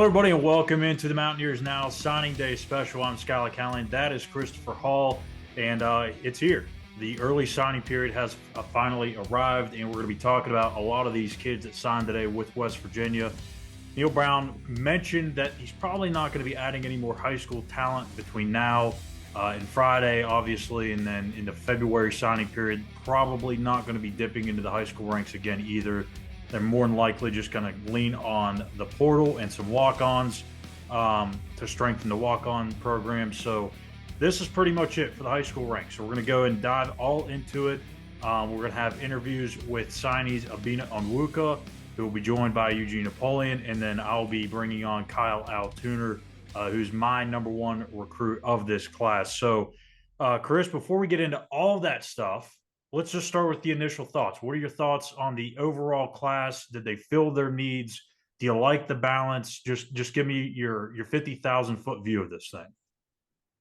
everybody, and welcome into the Mountaineers Now Signing Day Special. I'm Schuyler Callihan. That is Christopher Hall, and it's here. The early signing period has finally arrived, and we're going to be talking about a lot of these kids that signed today with West Virginia. Neil Brown mentioned that he's probably not going to be adding any more high school talent between now and Friday, obviously, and then in the February signing period, probably not going to be dipping into the high school ranks again either. They're more than likely just going to lean on the portal and some walk-ons to strengthen the walk-on program. So this is pretty much it for the high school ranks. So we're going to go and dive all into it. We're going to have interviews with signees Obinna Onwuka, who will be joined by Eugene Napoleon, and then I'll be bringing on Kyle Altuner, who's my number one recruit of this class. So, Chris, before we get into all that stuff, let's just start with the initial thoughts. What are your thoughts on the overall class? Did they fill their needs? Do you like the balance? Just give me your 50,000-foot view of this thing.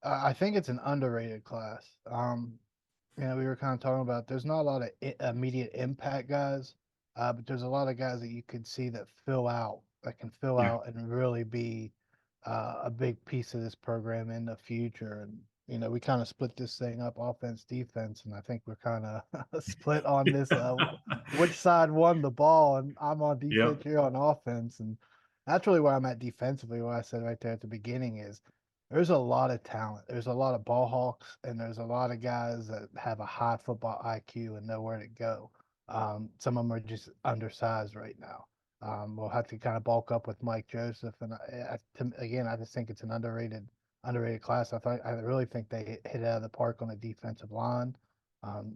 I think it's an underrated class. We were kind of talking about there's not a lot of immediate impact guys, but there's a lot of guys that you could see that can fill Yeah. out and really be a big piece of this program in the future. And we kind of split this thing up, offense, defense, and I think we're kind of split on this. Which side won the ball? And I'm on defense Yep. here on offense, and that's really where I'm at defensively. What I said right there at the beginning is there's a lot of talent. There's a lot of ball hawks, and there's a lot of guys that have a high football IQ and know where to go. Some of them are just undersized right now. We'll have to kind of bulk up with Mike Joseph, and again, I just think it's an underrated class. I really think they hit it out of the park on the defensive line.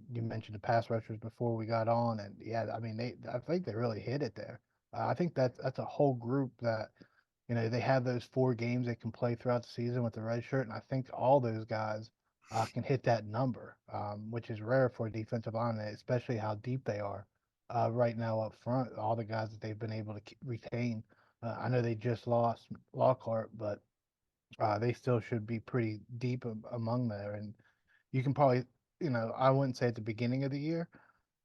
You mentioned the pass rushers before we got on, and yeah, I mean, I think they really hit it there. I think that's a whole group that they have those 4 games they can play throughout the season with the red shirt, and I think all those guys can hit that number, which is rare for a defensive line, especially how deep they are right now up front. All the guys that they've been able to retain. I know they just lost Lockhart, but they still should be pretty deep among there. And you can probably, I wouldn't say at the beginning of the year,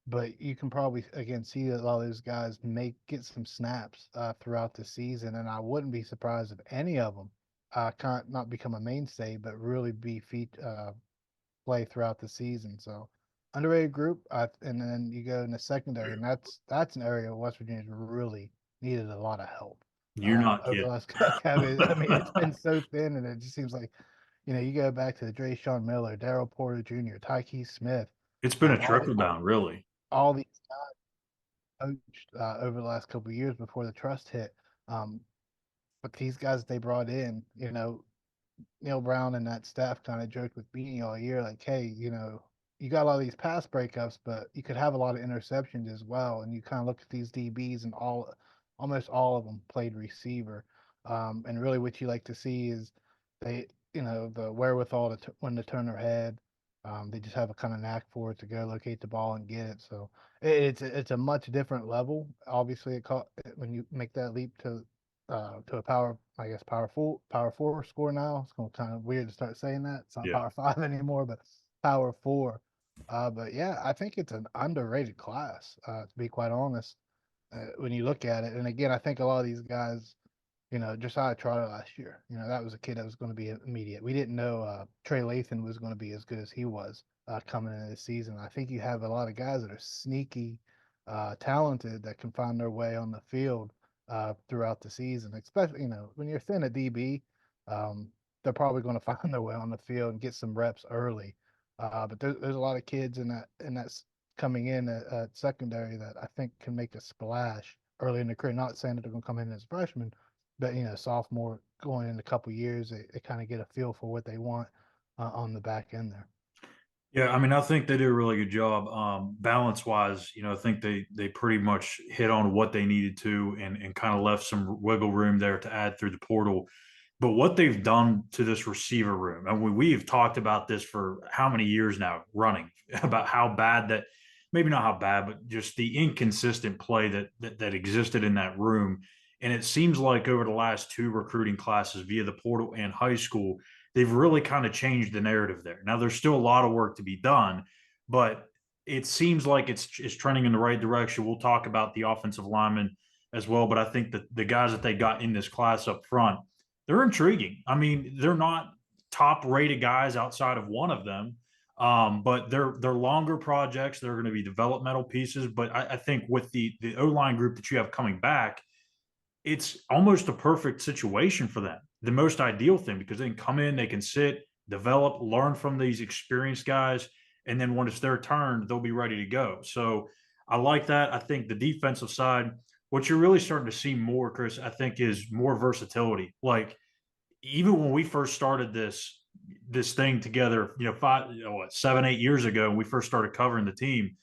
but you can probably again see that a lot of those guys may get some snaps throughout the season, and I wouldn't be surprised if any of them can't not become a mainstay, but really be play throughout the season. So underrated group, and then you go in the secondary, and that's an area West Virginia's really needed a lot of help. You're not Over the kidding. last, I mean, it's been so thin, and it just seems like, you go back to the Dre Sean Miller, Daryl Porter Jr., Tyke Smith, It's been a all trickle down, really. all these coached over the last couple of years before the trust hit. Um, but these guys they brought in, Neil Brown and that staff kind of joked with Beanie all year, like, hey, you got a lot of these pass breakups, but you could have a lot of interceptions as well. And you kind of look at these DBs, and almost all of them played receiver. And really, what you like to see is they, the wherewithal when to turn their head. They just have a kind of knack for it to go locate the ball and get it. So it's a much different level. Obviously, when you make that leap to a power four score now. It's going to kind of weird to start saying that. It's not Yeah. power five anymore, but power four. But yeah, I think it's an underrated class. To be quite honest, when you look at it, and again, I think a lot of these guys, Josiah Trotter last year, that was a kid that was going to be immediate. We didn't know Trey Lathan was going to be as good as he was coming into the season. I think you have a lot of guys that are sneaky, talented that can find their way on the field throughout the season, especially when you're thin at DB, they're probably going to find their way on the field and get some reps early. But there's a lot of kids in that's coming in at secondary that I think can make a splash early in the career. Not saying that they're going to come in as freshmen, but sophomore going in a couple years, they kind of get a feel for what they want on the back end there. Yeah, I mean, I think they did a really good job, balance wise. I think they pretty much hit on what they needed to, and kind of left some wiggle room there to add through the portal. But what they've done to this receiver room, and we've talked about this for how many years now, running about how bad that, maybe not how bad, but just the inconsistent play that existed in that room. And it seems like over the last two recruiting classes via the portal and high school, they've really kind of changed the narrative there. Now there's still a lot of work to be done, but it seems like it's trending in the right direction. We'll talk about the offensive lineman as well. But I think that the guys that they got in this class up front, they're intriguing. I mean, they're not top rated guys outside of one of them. But they're longer projects. They're going to be developmental pieces. But I think with the O line group that you have coming back, it's almost a perfect situation for them. The most ideal thing because they can come in, they can sit, develop, learn from these experienced guys, and then when it's their turn, they'll be ready to go. So I like that. I think the defensive side, what you're really starting to see more, Chris, I think, is more versatility. Like even when we first started this thing together, 7, 8 years ago, when we first started covering the team,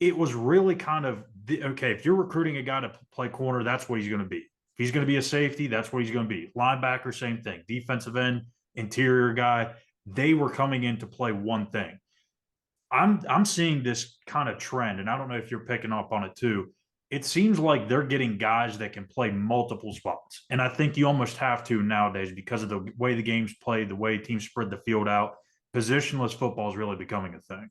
it was really kind of okay. If you're recruiting a guy to play corner, that's what he's going to be. If he's going to be a safety, that's what he's going to be. Linebacker, same thing. Defensive end, interior guy. They were coming in to play one thing. I'm seeing this kind of trend, and I don't know if you're picking up on it too. It seems like they're getting guys that can play multiple spots, and I think you almost have to nowadays because of the way the game's played, the way teams spread the field out. Positionless football is really becoming a thing.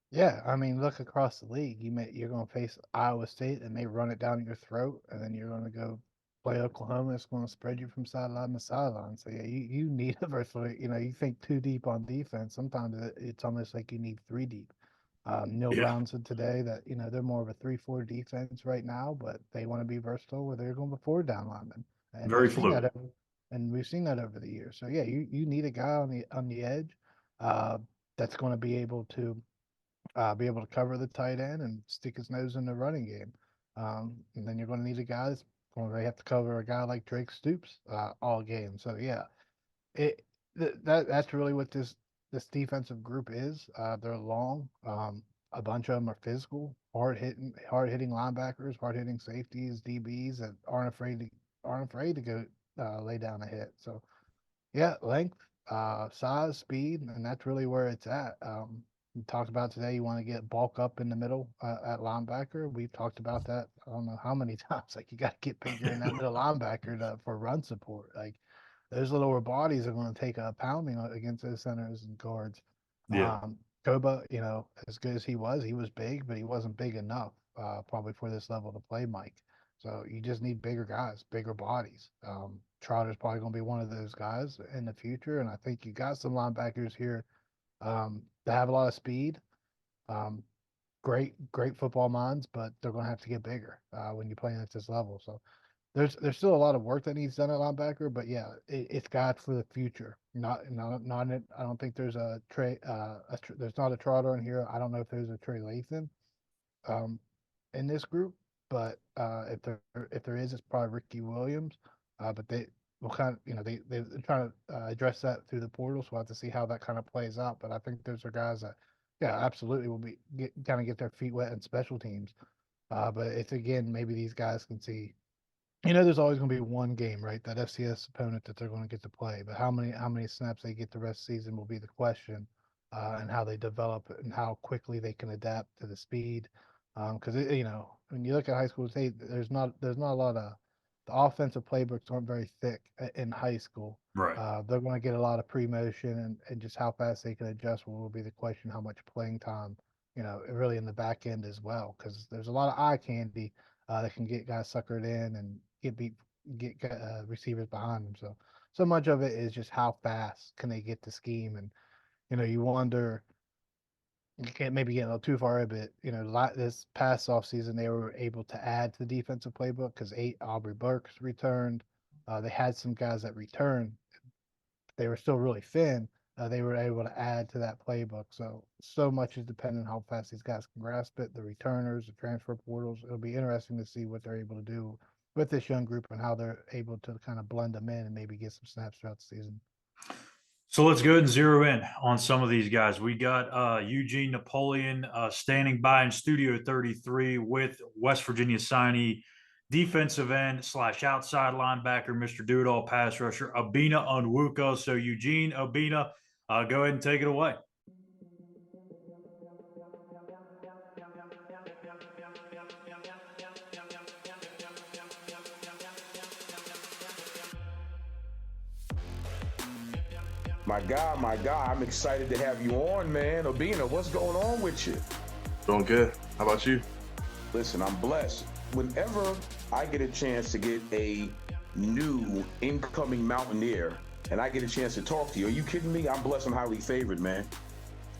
Yeah, I mean, look across the league. You're going to face Iowa State, and they run it down your throat, and then you're going to go play Oklahoma. It's going to spread you from sideline to sideline. So yeah, you need a versatile. You think too deep on defense. Sometimes it's almost like you need three deep. Neil Yeah, Brown said today that they're more of a 3-4 defense right now, but they want to be versatile where they're going to four down linemen, and very fluid. we've seen that over the years. So yeah, you need a guy on the edge, uh, that's going to be able to cover the tight end and stick his nose in the running game. And then you're going to need a guy that's going to have to cover a guy like Drake Stoops all game. So yeah, it that's really what this defensive group is. They're long. A bunch of them are physical, hard hitting linebackers, hard hitting safeties, DBs that aren't afraid to go lay down a hit. So yeah, length, size, speed, and that's really where it's at. We talked about today. You want to get bulk up in the middle at linebacker. We've talked about that. I don't know how many times. Like you got to get bigger in that middle linebacker for run support. Like those lower bodies are going to take a pounding against those centers and guards. Yeah. Koba, as good as he was big, but he wasn't big enough probably for this level to play Mike. So you just need bigger guys, bigger bodies. Trotter's probably going to be one of those guys in the future, and I think you got some linebackers here that have a lot of speed. Um, great football minds, but they're going to have to get bigger when you're playing at this level. So there's still a lot of work that needs done at linebacker, but yeah, it's got for the future. Not I don't think there's a Trey. There's not a Trotter in here. I don't know if there's a Trey Lathan um, in this group, but if there is, it's probably Ricky Williams. But they will kind of they're trying to address that through the portal, so we'll have to see how that kind of plays out. But I think those are guys that yeah, absolutely will be kind of get their feet wet in special teams. But it's again maybe these guys can see. There's always going to be one game, right? That FCS opponent that they're going to get to play, but how many snaps they get the rest of the season will be the question, and how they develop it and how quickly they can adapt to the speed. Because when you look at high school state, there's not a lot of the offensive playbooks aren't very thick in high school. Right. They're going to get a lot of pre-motion and just how fast they can adjust will be the question. How much playing time, really in the back end as well, because there's a lot of eye candy that can get guys suckered in and get receivers behind them. So much of it is just how fast can they get the scheme, and you wonder. You can't maybe get a little too far, but this past offseason they were able to add to the defensive playbook because Aubrey Burks returned. They had some guys that returned. They were still really thin. They were able to add to that playbook. So much is dependent on how fast these guys can grasp it. The returners, the transfer portals. It'll be interesting to see what they're able to do with this young group and how they're able to kind of blend them in and maybe get some snaps throughout the season. So let's go ahead and zero in on some of these guys. We got Eugene Napoleon standing by in Studio 33 with West Virginia signee, defensive end / outside linebacker, Mr. Do-It-All pass rusher, Obinna Onwuka. So Eugene, Obinna, go ahead and take it away. My God, I'm excited to have you on, man. Obinna, what's going on with you? Doing good. How about you? Listen, I'm blessed. whenever I get a chance to get a new incoming Mountaineer and I get a chance to talk to you, are you kidding me? I'm blessed and highly favored, man.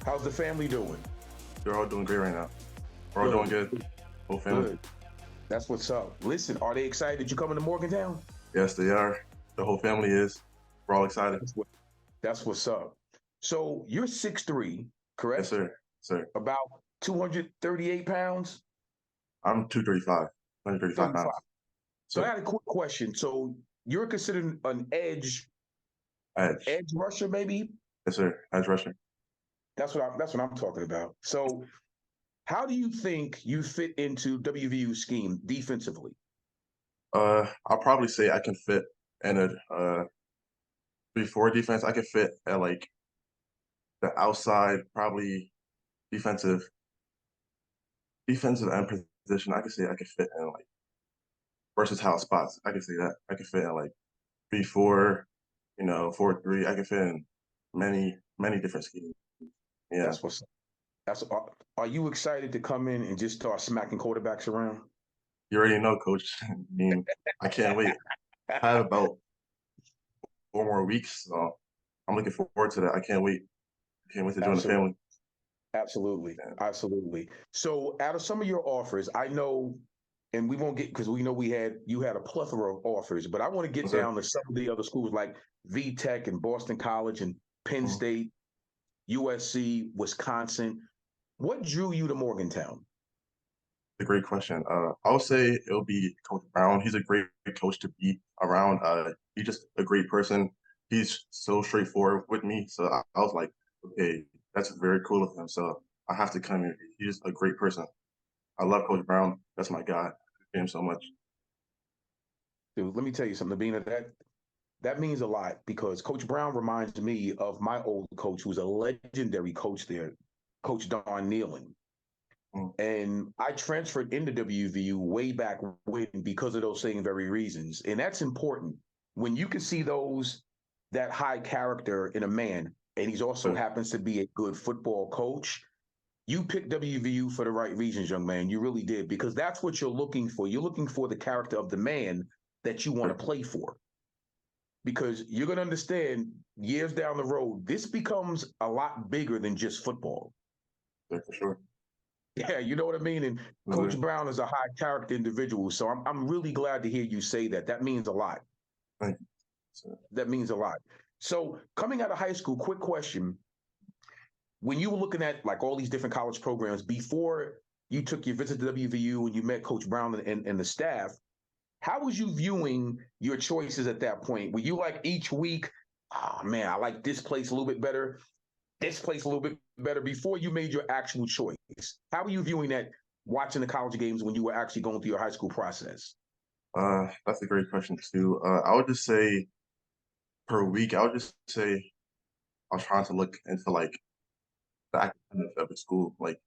How's the family doing? They're all doing great right now. We're all doing good. Whole family. Good. That's what's up. Listen, are they excited that you're coming to Morgantown? Yes, they are. The whole family is. We're all excited. That's what's up. So you're 6'3", correct? Yes, sir. Sir. About 238 pounds? I'm 235. 135 pounds. So I had a quick question. So you're considered an edge rusher, maybe? Yes, sir. Edge rusher. That's what I'm talking about. So how do you think you fit into WVU scheme defensively? I'll probably say I can fit in a 3-4 defense. I can fit at like the outside, probably defensive end position. I can say I can fit in like versatile spots. I can say that. I can fit in like 3-4, 4-3. I can fit in many different schemes. Yeah. That's what's up. Are you excited to come in and just start smacking quarterbacks around? You already know, Coach. I mean, I can't wait. I have about 4 more weeks, so I'm looking forward to that. I can't wait. I can't wait to join the family. Absolutely. Yeah. Absolutely. So out of some of your offers, I know, and we won't get, because we know you had a plethora of offers, but I want to get down to some of the other schools like VTech and Boston College and Penn State, USC, Wisconsin. What drew you to Morgantown? A great question. I would say it'll be Coach Brown. He's a great coach to be around. He's just a great person. He's so straightforward with me. So I was like, okay, that's very cool of him. So I have to come here. He's a great person. I love Coach Brown. That's my guy. I love him so much. Dude, let me tell you something, Obinna. That means a lot because Coach Brown reminds me of my old coach, who was a legendary coach there, Coach Don Nealon. And I transferred into WVU way back when because of those same very reasons. And that's important. When you can see that high character in a man, and he's also happens to be a good football coach, you picked WVU for the right reasons, young man. You really did, because that's what you're looking for. You're looking for the character of the man that you want to play for. Because you're going to understand years down the road, this becomes a lot bigger than just football. Yeah, for sure. Yeah, you know what I mean? And Coach Brown is a high character individual. So I'm really glad to hear you say that. That means a lot. Thank you. Sir. That means a lot. So coming out of high school, quick question. When you were looking at like all these different college programs, before you took your visit to WVU and you met Coach Brown and the staff, how was you viewing your choices at that point? Were you like each week, oh man, I like this place a little bit better, this place a little bit better, before you made your actual choice? How were you viewing that, watching the college games when you were actually going through your high school process? That's a great question too. I would just say per week, I would just say I was trying to look into like the academics of the school. Like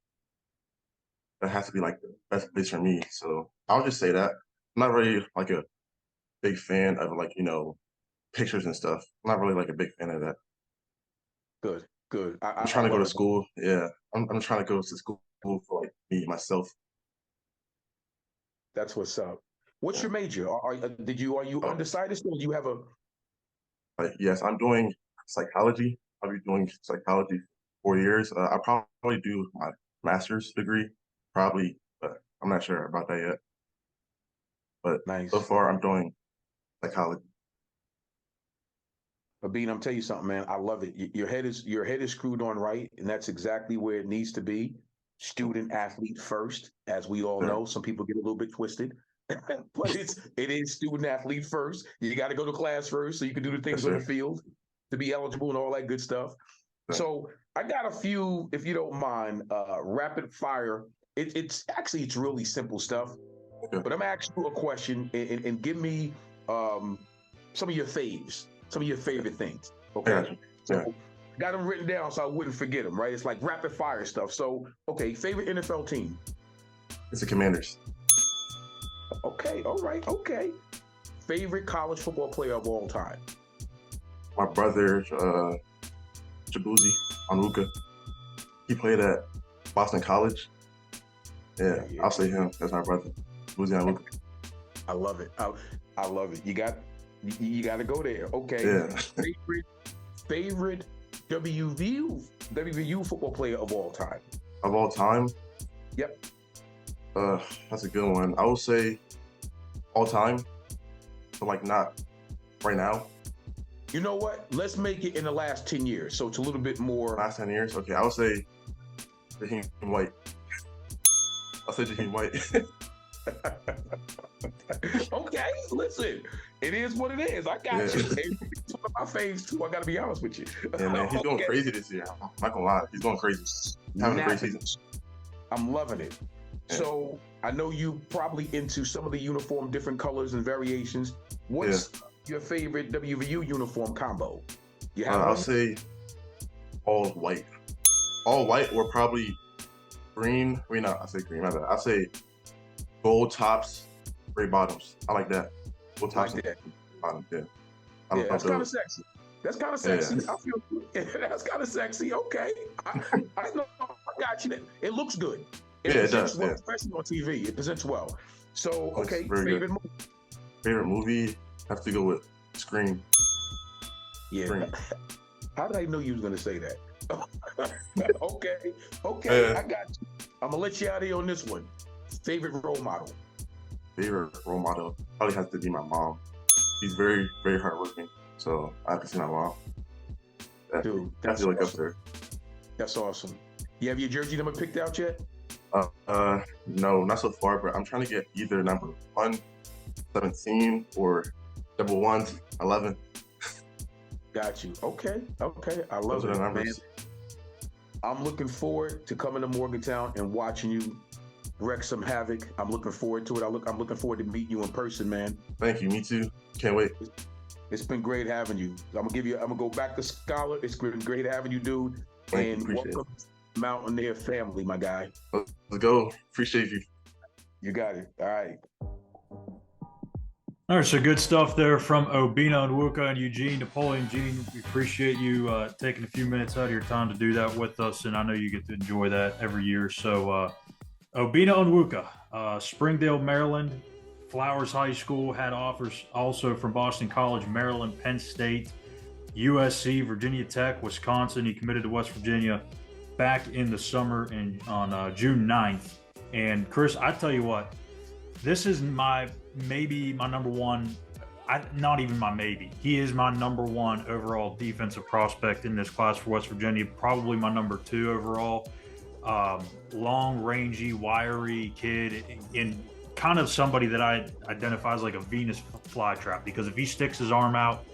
that has to be like the best place for me. So I would just say that. I'm not really like a big fan of like, pictures and stuff. I'm not really like a big fan of that. Good. I'm trying to go to school. Yeah. I'm trying to go to school for like me, myself. That's what's up. What's your major? Are you undecided still? Do you have a? Yes, I'm doing psychology. I'll be doing psychology for 4 years. I'll probably do my master's degree, probably, but I'm not sure about that yet. But nice. So far, I'm doing psychology. Obinna, I'm telling you something, man. I love it. Your head is screwed on right, and that's exactly where it needs to be. Student athlete first, as we all know. Some people get a little bit twisted, but it is student athlete first. You got to go to class first so you can do the things on the field to be eligible and all that good stuff. So I got a few, if you don't mind, rapid fire. It's really simple stuff. But I'm gonna ask you a question and give me some of your faves, some of your favorite things. Okay. So got them written down so I wouldn't forget them, right? It's like rapid fire stuff. So, okay, favorite NFL team? It's the Commanders. Okay, all right, okay. Favorite college football player of all time? My brother, Obinna Onwuka. He played at Boston College. Yeah, I'll say him. That's my brother. Obinna Onwuka. I love it. I love it. You got to go there. Okay. Yeah. Favorite WVU football player of all time. Of all time? Yep. That's a good one. I would say all time, but like not right now. You know what? Let's make it in the last 10 years. So it's a little bit more. Last 10 years? Okay, I would say Jaheim White. I'll say Jaheim White. Okay, listen. It is what it is. I got you. It's one of my faves too. I got to be honest with you. Yeah, man, he's going crazy this year. I'm not gonna lie, he's going crazy. Having a great season. I'm loving it. Yeah. So I know you probably into some of the uniform, different colors and variations. What's your favorite WVU uniform combo? You have I'll say all white. All white or probably green. I say green. I'll say gold tops, gray bottoms. I like that. Gold tops and bottoms. Yeah. That's kind of sexy. That's kind of sexy. Yeah. I feel that's kind of sexy. Okay. I know. I got you. It looks good. It presents well, especially on TV. It presents well. So, okay, favorite movie? Favorite movie? Have to go with Scream. Yeah. Scream. How did I know you was going to say that? Okay, I got you. I'm going to let you out of here on this one. Favorite role model? Favorite role model probably has to be my mom. She's very, very hardworking. So I have to see my mom. Dude, that's awesome. Up there. That's awesome. You have your jersey number picked out yet? No, not so far, but I'm trying to get either number 117 or double 111. Got you. Okay. I love it, man. I'm looking forward to coming to Morgantown and watching you wreak some havoc. I'm looking forward to it. I'm looking forward to meeting you in person, man. Thank you. Me too. Can't wait. It's been great having you. I'm gonna go back to Schuyler. It's been great having you, dude. And welcome to Mountaineer family, my guy. Let's go. Appreciate you. You got it. All right. All right, so good stuff there from Obinna Onwuka and Eugene. Napoleon, Gene, we appreciate you taking a few minutes out of your time to do that with us, and I know you get to enjoy that every year. So Obinna Onwuka, Springdale, Maryland, Flowers High School, had offers also from Boston College, Maryland, Penn State, USC, Virginia Tech, Wisconsin. He committed to West Virginia back in the summer on June 9th. And Chris, I tell you what, this is maybe my number one, not even my maybe. He is my number one overall defensive prospect in this class for West Virginia, probably my number two overall. Long, rangy, wiry kid, and kind of somebody that I identify as like a Venus flytrap, because if he sticks his arm out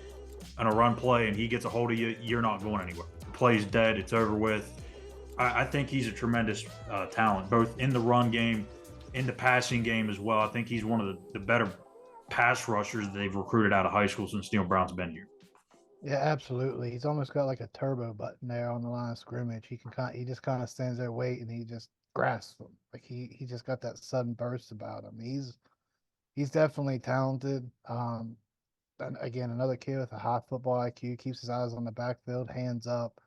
on a run play and he gets a hold of you, you're not going anywhere. The play's dead. It's over with. I think he's a tremendous talent, both in the run game, in the passing game as well. I think he's one of the better pass rushers that they've recruited out of high school since Neil Brown's been here. Yeah, absolutely. He's almost got like a turbo button there on the line of scrimmage. He just kind of stands there waiting, and he just grasps them. Like he just got that sudden burst about him. He's definitely talented. And again, another kid with a high football IQ, keeps his eyes on the backfield, hands up.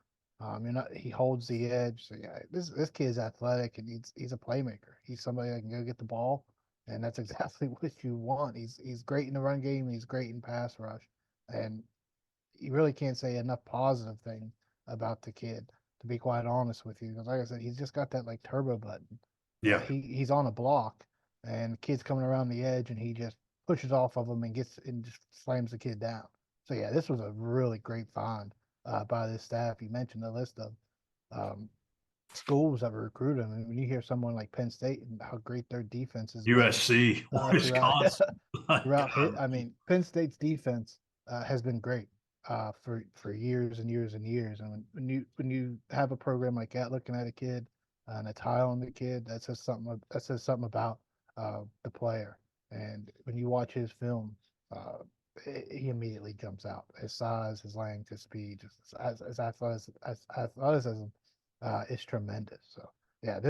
He holds the edge. So yeah, this kid's athletic, and he's a playmaker. He's somebody that can go get the ball, and that's exactly what you want. He's great in the run game. He's great in pass rush, and you really can't say enough positive things about the kid, to be quite honest with you. Because like I said, he's just got that like turbo button. Yeah, he's on a block, and the kid's coming around the edge, and he just pushes off of him and just slams the kid down. So yeah, this was a really great find by this staff. You mentioned the list of schools that were recruited him. And when you hear someone like Penn State and how great their defense is, USC, Wisconsin. Penn State's defense has been great for years and years and years. And when you have a program like that, looking at a kid and it's high on the kid, that says something about the player. And when you watch his film, he immediately jumps out. His size, his length, his speed, his athleticism is tremendous. So yeah,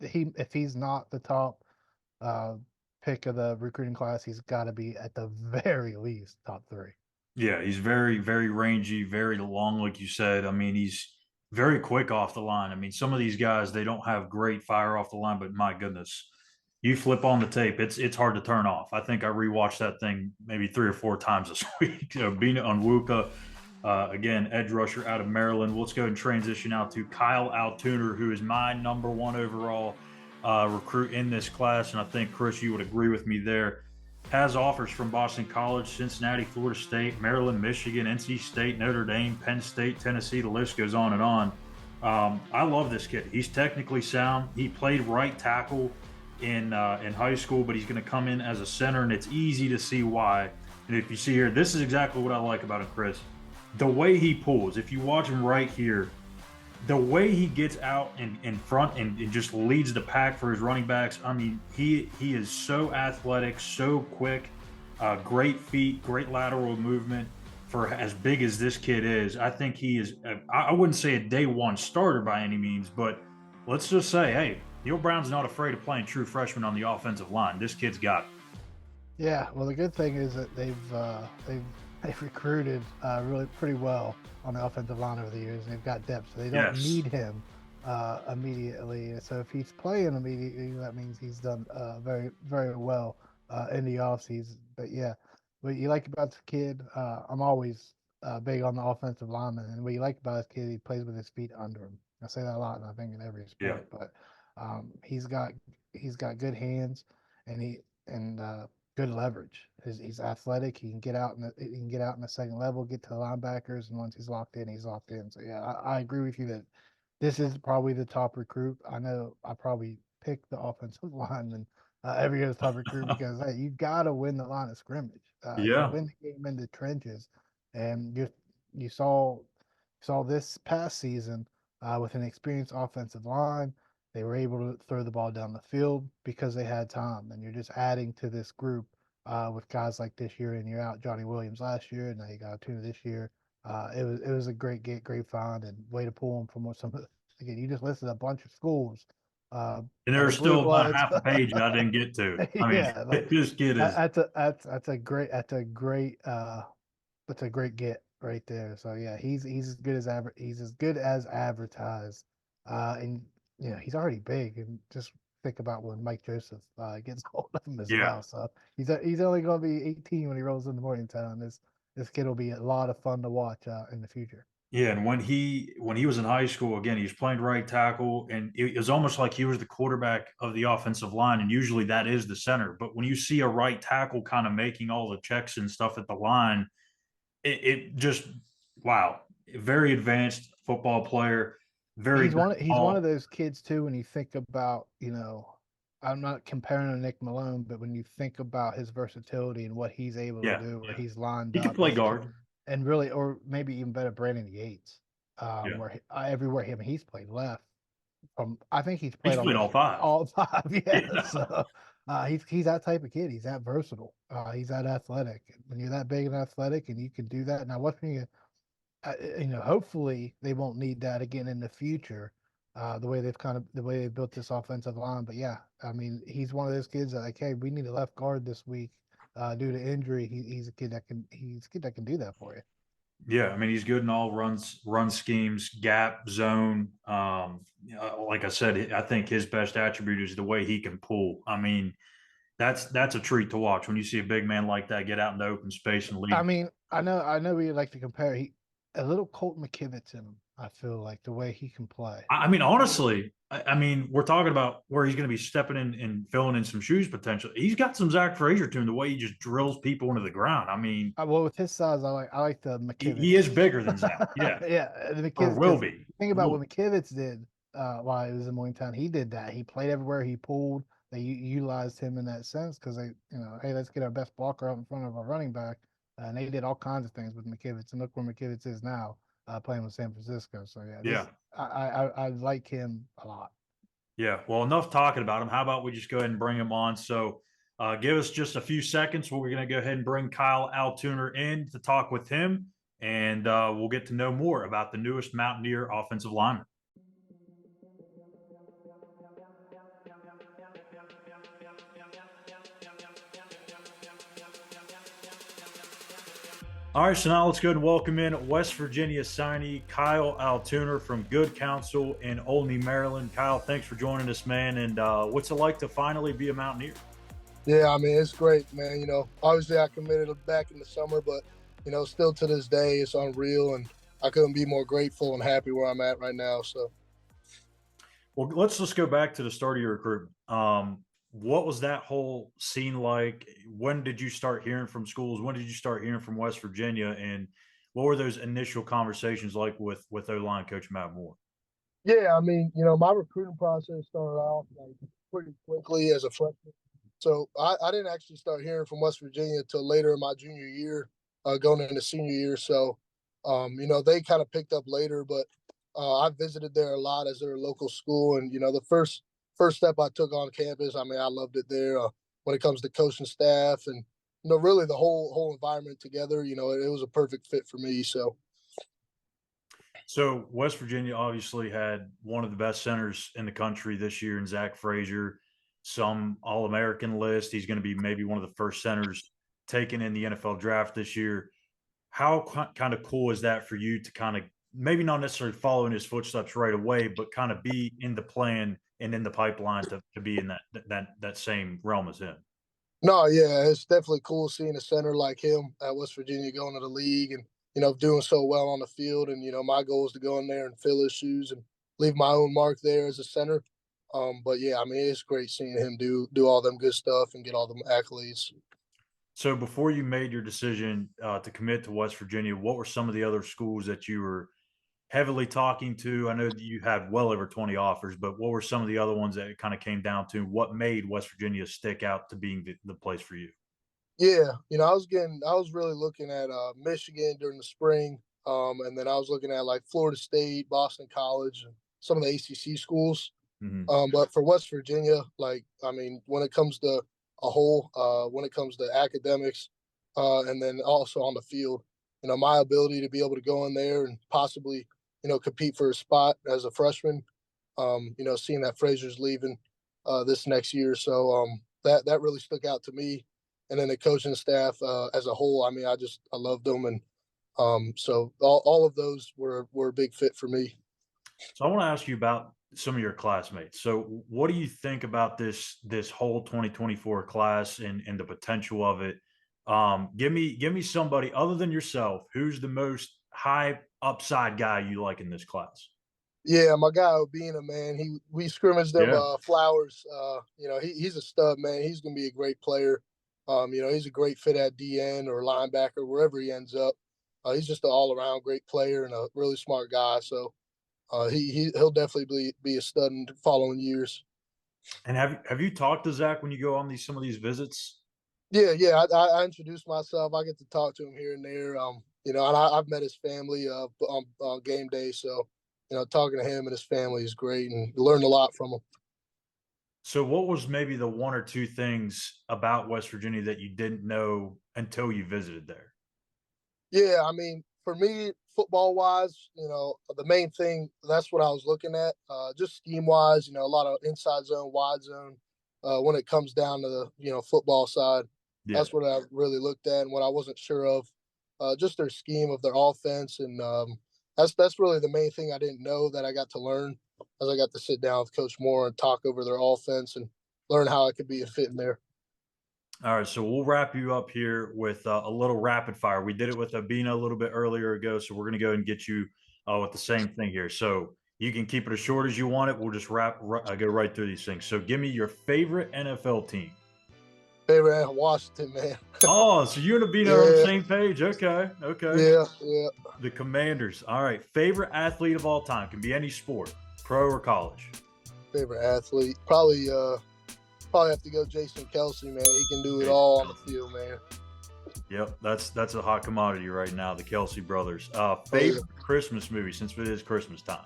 if he's not the top pick of the recruiting class, he's got to be at the very least top 3. Yeah, he's very, very rangy, very long, like you said. I mean, he's very quick off the line. I mean, some of these guys, they don't have great fire off the line, but my goodness, you flip on the tape, it's hard to turn off. I think I rewatched that thing maybe 3 or 4 times this week. Obinna Onwuka, again, edge rusher out of Maryland. Let's go ahead and transition out to Kyle Altuner, who is my number 1 overall recruit in this class, and I think, Chris, you would agree with me there. Has offers from Boston College, Cincinnati, Florida State, Maryland, Michigan, NC State, Notre Dame, Penn State, Tennessee. The list goes on and on. I love this kid. He's technically sound. He played right tackle in high school, but he's going to come in as a center, and it's easy to see why. And if you see here, this is exactly what I like about him, Chris. The way he pulls, if you watch him right here, the way he gets out in front and just leads the pack for his running backs. I mean, he is so athletic, so quick, great feet, great lateral movement for as big as this kid is. I think he is, I wouldn't say a day 1 starter by any means, but let's just say, hey, Neil Brown's not afraid of playing true freshman on the offensive line. This kid's got it. Yeah, well, the good thing is that they've recruited really pretty well on the offensive line over the years, and they've got depth, so they don't need him immediately. So if he's playing immediately, that means he's done very, very well in the offseason. But yeah, what you like about this kid, I'm always big on the offensive lineman, and what you like about this kid, he plays with his feet under him. I say that a lot, and I think in every sport. But he's got good hands, and good leverage. He's athletic. He can get out in the second level, get to the linebackers, and once he's locked in, he's locked in. So yeah, I agree with you that this is probably the top recruit. I know I probably picked the offensive lineman every year's top recruit because hey, you got to win the line of scrimmage. You Yeah. win the game in the trenches, and you saw this past season with an experienced offensive line. They were able to throw the ball down the field because they had time, and you're just adding to this group with guys like this year in year out. Johnny Williams last year, and now you got Tuna this year. It was a great find, and way to pull them from what some of again. You just listed a bunch of schools, And and the there's Blue still about Bloods. half a page I didn't get to. I mean, Yeah, like this kid is. that's a great get right there. So yeah, he's as good as advertised, and you know he's already big. And just think about when Mike Joseph gets hold of him as Yeah. well. So he's only going to be 18 when he rolls into Morgantown. This kid will be a lot of fun to watch in the future. Yeah, and when he was in high school, again, he was playing right tackle, and it was almost like he was the quarterback of the offensive line, and usually that is the center. But when you see a right tackle kind of making all the checks and stuff at the line, it just wow, very advanced football player, very He's one of those kids too. When you think about I'm not comparing to Nick Malone, but when you think about his versatility and what he's able to yeah, do, where yeah. he's lined He could up, play guard. and really, or maybe even better, Brandon Yates, Yeah, where everywhere he's played left. I think he's he's played played all almost 5. all 5. Yeah, Yeah, so he's that type of kid. He's that versatile. He's that athletic. When you're that big and athletic, and you can do that. Now, watch me. Hopefully they won't need that again in the future. The way they've built this offensive line. But yeah, I mean, he's one of those kids that like, hey, we need a left guard this week due to injury. He's a kid that can do that for you. yeah. I mean, he's good in all run schemes, gap, zone. Like I said, I think his best attribute is the way he can pull. I mean, that's a treat to watch when you see a big man like that get out into open space and I lead. mean, I know we like to compare a little Colt McKivitz in him. I feel like the way he can play. I mean, honestly, I mean, we're talking about where he's going to be stepping in and filling in some shoes potential. He's got some Zach Frazier to him, the way he just drills people into the ground. I mean, Well, with his size, I like the he is McKivitz. bigger than Zach. Yeah, Yeah, the or McKivitz. will Because be. think about what McKivitz did while he was in Morgantown. He did that. He played everywhere. He pulled. They utilized him in that sense because hey, let's get our best blocker out in front of our running back. And they did all kinds of things with McKivitz. And look where McKivitz is now, playing with San Francisco. So yeah, Yeah. I like him a lot. Yeah. Well, enough talking about him. How about we just go ahead and bring him on? So give us just a few seconds. We're going to go ahead and bring Kyle Altuner in to talk with him, and we'll get to know more about the newest Mountaineer offensive lineman. All right, so now let's go and welcome in West Virginia signee Kyle Altuner from Good Counsel in Olney, Maryland. Kyle, thanks for joining us, man. And what's it like to finally be a Mountaineer? Yeah, I mean, it's great, man. Obviously I committed back in the summer, but, still to this day, it's unreal. And I couldn't be more grateful and happy where I'm at right now. So, Well, let's just go back to the start of your recruitment. What was that whole scene like? When did you start hearing from schools? When did you start hearing from West Virginia? And what were those initial conversations like with O-line coach Matt Moore? yeah, I mean, my recruiting process started off like pretty quickly as a freshman. So I didn't actually start hearing from West Virginia until later in my junior year, going into senior year. So, they kind of picked up later, but I visited there a lot as their local school. And, the first step I took on campus, I mean, I loved it there when it comes to coaching staff and, really the whole environment together. It was a perfect fit for me. So West Virginia obviously had one of the best centers in the country this year in Zach Frazier, some All-American list. He's going to be maybe one of the first centers taken in the NFL draft this year. How kind of cool is that for you to kind of maybe not necessarily follow in his footsteps right away, but kind of be in the plan and in the pipeline to be in that same realm as him? No, yeah, it's definitely cool seeing a center like him at West Virginia going to the league and, doing so well on the field. And, my goal is to go in there and fill his shoes and leave my own mark there as a center. But yeah, I mean, it's great seeing him do all them good stuff and get all them accolades. So before you made your decision to commit to West Virginia, what were some of the other schools that you were heavily talking to? I know that you had well over 20 offers, but what were some of the other ones that it kind of came down to? What made West Virginia stick out to being the place for you? Yeah, I was really looking at Michigan during the spring, and then I was looking at like Florida State, Boston College, and some of the ACC schools. Mm-hmm. But for West Virginia, like I mean, when it comes to when it comes to academics, and then also on the field, my ability to be able to go in there and possibly, compete for a spot as a freshman, seeing that Frazier's leaving this next year, so that really stuck out to me. And then the coaching staff as a whole, I mean, I loved them, and so all of those were a big fit for me. So I want to ask you about some of your classmates. So what do you think about this whole 2024 class and the potential of it? Give me somebody other than yourself who's the most high upside guy you like in this class. Yeah, my guy Obinna, man, we scrimmaged them Yeah. Flowers. He's a stud, man. He's gonna be a great player. He's a great fit at DN or linebacker, wherever he ends up. He's just an all around great player and a really smart guy. So he'll definitely be a stud in the following years. And have you talked to Zach when you go on some of these visits? Yeah. I introduced myself. I get to talk to him here and there. And I've met his family on game day. So, talking to him and his family is great, and learned a lot from him. So what was maybe the one or two things about West Virginia that you didn't know until you visited there? Yeah, I mean, for me, football wise, the main thing that's what I was looking at. Just scheme wise, a lot of inside zone, wide zone. When it comes down to the football side, Yeah. that's what I really looked at and what I wasn't sure of. Just their scheme of their offense, and that's really the main thing I didn't know that I got to learn as I got to sit down with Coach Moore and talk over their offense and learn how I could be a fit in there. All right, so we'll wrap you up here with a little rapid fire. We did it with Obinna a little bit earlier ago, so we're going to go and get you with the same thing here. So you can keep it as short as you want it. We'll just go right through these things. So give me your favorite NFL team. Favorite Washington, man. Oh, so you and Obinna are on the same page. Okay. Yeah. The Commanders. All right. Favorite athlete of all time. Can be any sport, pro or college. Favorite athlete. Probably have to go Jason Kelsey, man. He can do it all on the field, man. Yep, that's a hot commodity right now, the Kelsey brothers. Favorite Christmas movie, since it is Christmas time.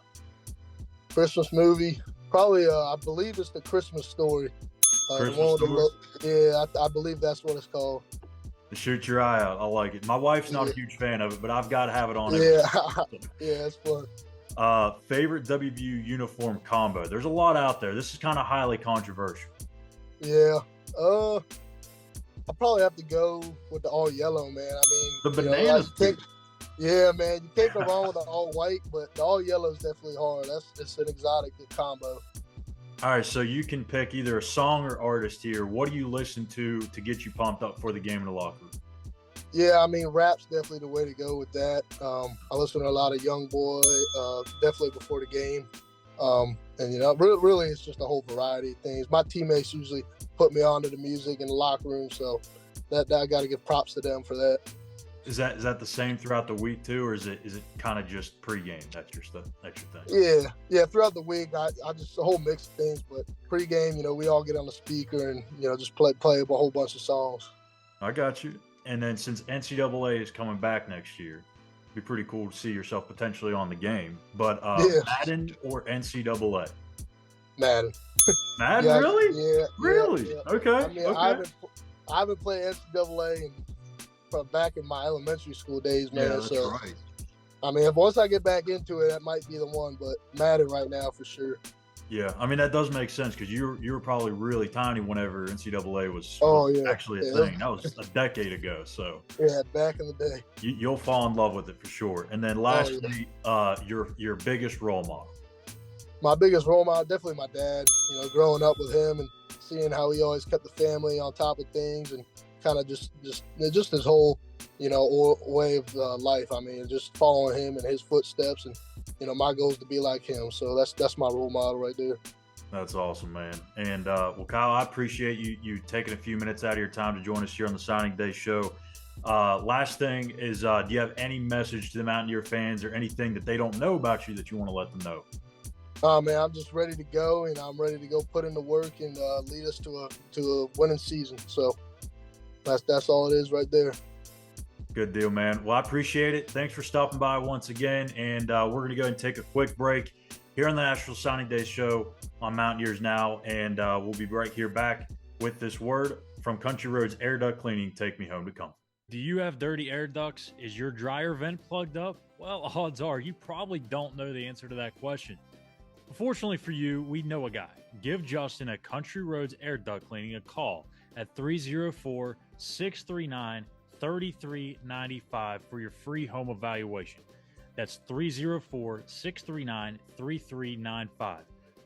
Christmas movie. Probably I believe it's The Christmas Story. Christmas Story? I believe that's what it's called. Shoot your eye out. I like it. My wife's not a huge fan of it, but I've got to have it on. Yeah, yeah, it's fun. Favorite WVU uniform combo. There's a lot out there. This is kind of highly controversial. Yeah. I probably have to go with the all yellow, man. I mean, The you know, like bananas. yeah, man, you can't go wrong with the all white, but the all yellow is definitely hard. It's an exotic combo. All right, so you can pick either a song or artist here. What do you listen to get you pumped up for the game in the locker room? Yeah, I mean, rap's definitely the way to go with that. I listen to a lot of Young Boy, definitely before the game. And, you know, really, it's just a whole variety of things. My teammates usually put me onto the music in the locker room, so that I got to give props to them for that. Is that the same throughout the week too, or is it kind of just pregame? That's your stuff. That's your thing. Yeah. Throughout the week, I just a whole mix of things. But pregame, you know, we all get on the speaker and just play a whole bunch of songs. I got you. And then since NCAA is coming back next year, it'd be pretty cool to see yourself potentially on the game. But Madden or NCAA? Madden. Madden, yeah, really? Yeah. Really? Yeah. Okay. I mean, okay. I haven't played NCAA from back in my elementary school days, man. Yeah, that's so, right. I mean, once I get back into it, that might be the one. But Madden right now for sure. Yeah, I mean that does make sense because you were probably really tiny whenever NCAA was actually a thing. That was a decade ago. So yeah, back in the day. You'll fall in love with it for sure. And then lastly, your biggest role model. My biggest role model, definitely my dad. You know, growing up with him and seeing how he always kept the family on top of things and kind of just his whole way of life. I mean, just following him and his footsteps and. You know, my goal is to be like him. So that's my role model right there. That's awesome, man. And well, Kyle, I appreciate you taking a few minutes out of your time to join us here on the Signing Day show. Last thing is, do you have any message to the Mountaineer fans or anything that they don't know about you that you want to let them know? Man, I'm just ready to go, and I'm ready to go put in the work and lead us to a winning season. So that's all it is right there. Good deal, man. Well, I appreciate it. Thanks for stopping by once again. And we're going to go ahead and take a quick break here on the National Signing Day show on Mountaineers Now. And we'll be right here back with this word from Country Roads Air Duct Cleaning. Take me home to comfort. Do you have dirty air ducts? Is your dryer vent plugged up? Well, odds are you probably don't know the answer to that question. Fortunately for you, we know a guy. Give Justin at Country Roads Air Duct Cleaning a call at 304-639-3395 for your free home evaluation. That's 304-639-3395.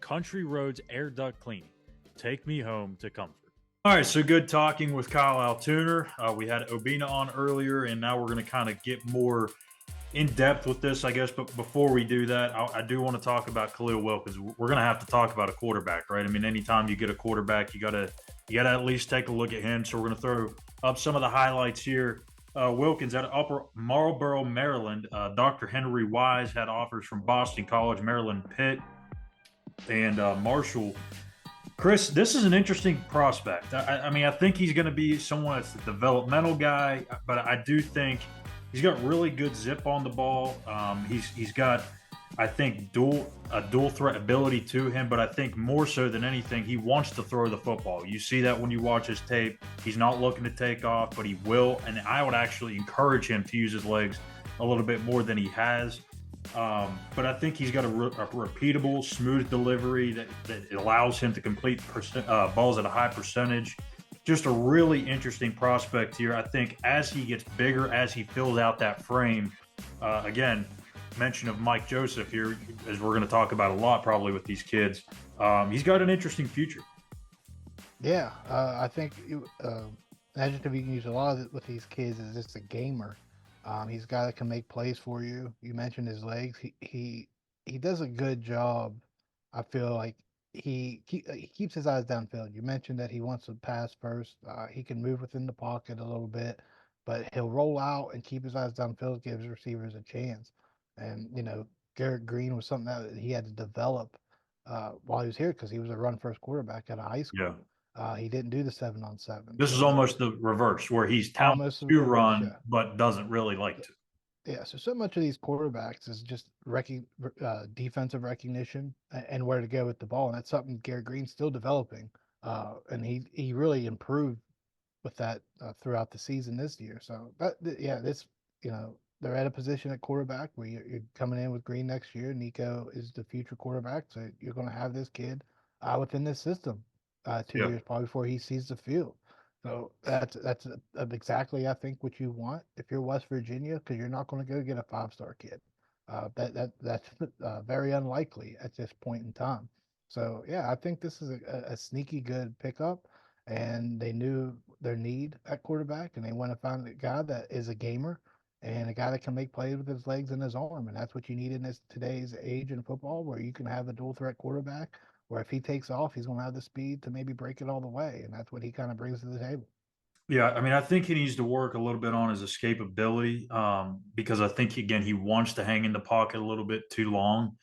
Country Roads Air Duct Cleaning. Take me home to comfort. All right, so good talking with Kyle Altuner. We had Obinna on earlier, and now we're going to kind of get more in depth with this, I guess. But before we do that, I do want to talk about Khalil Wilkins. We're going to have to talk about a quarterback, right? I mean, anytime you get a quarterback, you gotta at least take a look at him. So we're going to throw up some of the highlights here. Wilkins at Upper Marlboro, Maryland. Dr. Henry Wise had offers from Boston College, Maryland Pitt, and Marshall. Chris, this is an interesting prospect. I mean, I think he's going to be someone that's a developmental guy, but I do think he's got really good zip on the ball. He's got, I think, dual threat ability to him, but I think more so than anything, he wants to throw the football. You see that when you watch his tape. He's not looking to take off, but he will, and I would actually encourage him to use his legs a little bit more than he has. But I think he's got a repeatable, smooth delivery that allows him to complete balls at a high percentage. Just a really interesting prospect here. I think as he gets bigger, as he fills out that frame, again, mention of Mike Joseph here, as we're going to talk about a lot probably with these kids. He's got an interesting future. Yeah, I think an adjective you can use a lot with these kids is just a gamer. He's a guy that can make plays for you. You mentioned his legs. He does a good job. I feel like he keeps his eyes downfield. You mentioned that he wants to pass first. He can move within the pocket a little bit, but he'll roll out and keep his eyes downfield, gives receivers a chance. And, Garrett Green was something that he had to develop while he was here because he was a run-first quarterback at a high school. Yeah. He didn't do the 7-on-7. This is almost the reverse, where he's talented to run, but doesn't really like to. Yeah, so much of these quarterbacks is just defensive recognition and where to go with the ball, and that's something Garrett Green's still developing. And he really improved with that throughout the season this year. So they're at a position at quarterback where you're coming in with Green next year. Nico is the future quarterback, so you're going to have this kid within this system 2 years probably before he sees the field. So that's exactly, I think, what you want if you're West Virginia, because you're not going to go get a 5-star kid. That's very unlikely at this point in time. So yeah, I think this is a sneaky good pickup, and they knew their need at quarterback, and they want to find a guy that is a gamer and a guy that can make plays with his legs and his arm, and that's what you need in this today's age in football, where you can have a dual threat quarterback where if he takes off, he's going to have the speed to maybe break it all the way. And that's what he kind of brings to the table. Yeah, I mean, I think he needs to work a little bit on his escapability because I think, again, he wants to hang in the pocket a little bit too long.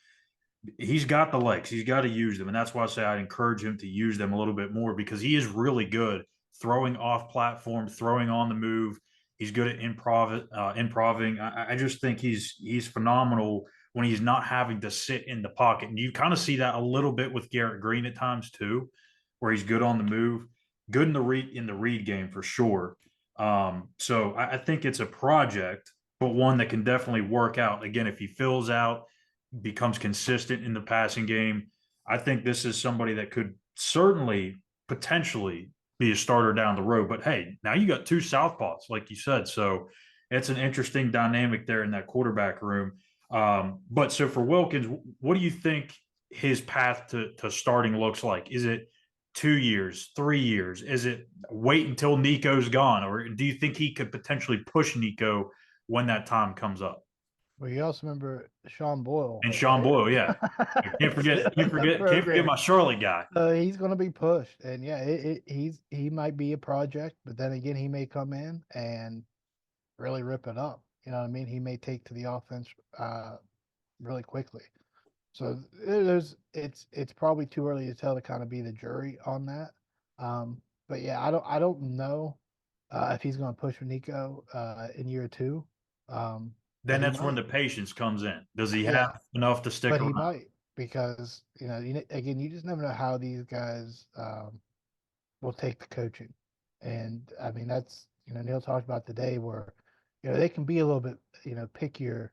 He's got the legs. He's got to use them. And that's why I say I'd encourage him to use them a little bit more because he is really good throwing off platform, throwing on the move. He's good at improving. I just think he's phenomenal when he's not having to sit in the pocket. And you kind of see that a little bit with Garrett Green at times too, where he's good on the move, good in the read game for sure. So I think it's a project, but one that can definitely work out. Again, if he fills out, becomes consistent in the passing game, I think this is somebody that could certainly potentially be a starter down the road. But hey, now you got two southpaws, like you said, so it's an interesting dynamic there in that quarterback room. But so for Wilkins, what do you think his path to starting looks like? Is it 2 years, 3 years? Is it wait until Nico's gone, or do you think he could potentially push Nico when that time comes up? Well, you also remember Sean Boyle, And Sean right? Boyle, yeah. Can't forget my Charlotte guy. He's going to be pushed, and yeah, he might be a project, but then again, he may come in and really rip it up. You know what I mean? He may take to the offense really quickly. So it's probably too early to tell to kind of be the jury on that. But yeah, I don't know if he's going to push for Nico in year two. But Then he that's when might. the patience comes in. Does he Yeah, have enough to stick but he around? might because again, you just never know how these guys will take the coaching, and I mean that's Neil talked about today where they can be a little bit pickier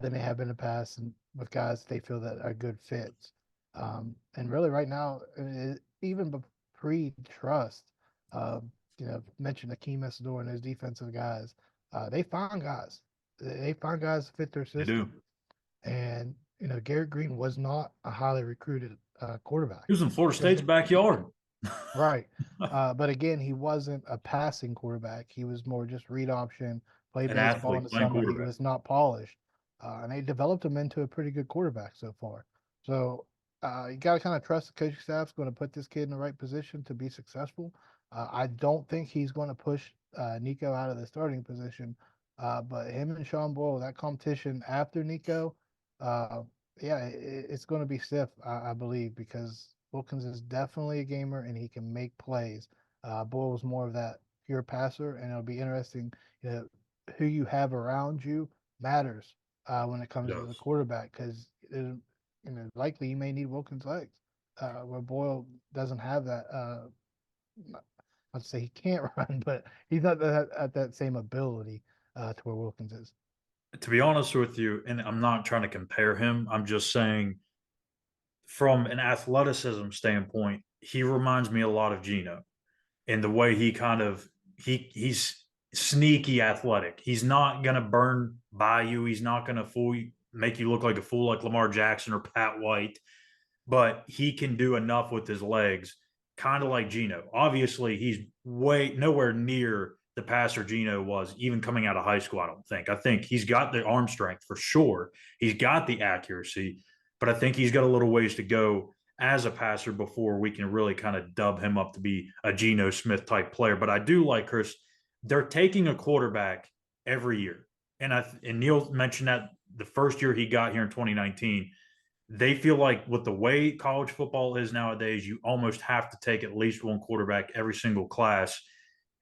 than they have been in the past, and with guys they feel that are good fits. And really, right now, even pre-trust, mentioned Akeem Essador and those defensive guys, they find guys. They find guys that fit their They do. system. And Garrett Green was not a highly recruited quarterback. He was in Florida Just State's backyard. right. But again, he wasn't a passing quarterback. He was more just read option, played An baseball in athlete the playing summer. He quarterback. was not polished. And they developed him into a pretty good quarterback so far. So you got to kind of trust the coaching staff's going to put this kid in the right position to be successful. I don't think he's going to push Nico out of the starting position. But him and Sean Boyle, that competition after Nico, uh, yeah, it's going to be stiff, I believe, because Wilkins is definitely a gamer and he can make plays. Boyle was more of that pure passer, and it'll be interesting. Who you have around you matters when it It comes to the does. quarterback because likely you may need Wilkins' legs, where Boyle doesn't have that. I'd say he can't run, but he's not at that same ability to where Wilkins is. To be honest with you, and I'm not trying to compare him, I'm just saying from an athleticism standpoint, he reminds me a lot of Gino in the way he kind of he's sneaky athletic. He's not gonna burn by you. He's not gonna make you look like a fool like Lamar Jackson or Pat White, but he can do enough with his legs, kind of like Gino. Obviously, he's way nowhere near the passer Gino was, even coming out of high school. I don't think. I think he's got the arm strength for sure. He's got the accuracy, but I think he's got a little ways to go as a passer before we can really kind of dub him up to be a Geno Smith type player. But I do like Chris. They're taking a quarterback every year, and Neil mentioned that the first year he got here in 2019, they feel like with the way college football is nowadays, you almost have to take at least one quarterback every single class.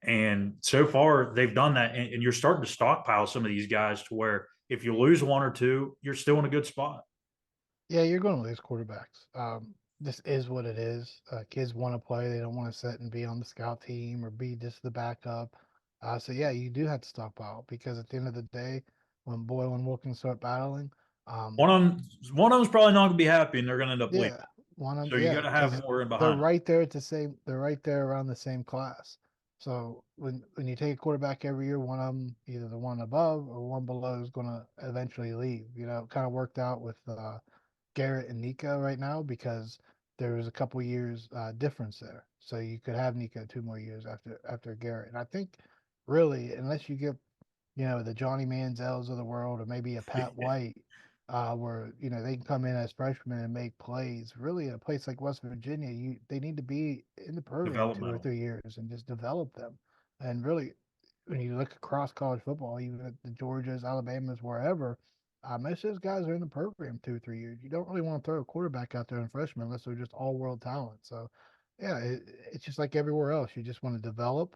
And so far, they've done that. And you're starting to stockpile some of these guys to where if you lose one or two, you're still in a good spot. Yeah, you're going to lose quarterbacks. This is what it is. Kids want to play; they don't want to sit and be on the scout team or be just the backup. So yeah, you do have to stockpile because at the end of the day, when Boyle and Wilkins start battling, um, One of them's probably not going to be happy, and they're going to end up leaving. yeah, one of So you got yeah, to have because more in they're behind them. right there at the same. They're right there around the same class. So when you take a quarterback every year, one of them, either the one above or one below, is going to eventually leave. It kind of worked out with Garrett and Nico right now because there was a couple years difference there. So you could have Nico 2 more years after Garrett. And I think really, unless you get the Johnny Manziels of the world or maybe a Pat White, where they can come in as freshmen and make plays. Really, in a place like West Virginia, they need to be in the program 2 or 3 years and just develop them. And really, when you look across college football, even at the Georgias, Alabamas, wherever, most of those guys are in the program 2 or 3 years. You don't really want to throw a quarterback out there in freshman unless they're just all world talent. So, yeah, it's just like everywhere else. You just want to develop,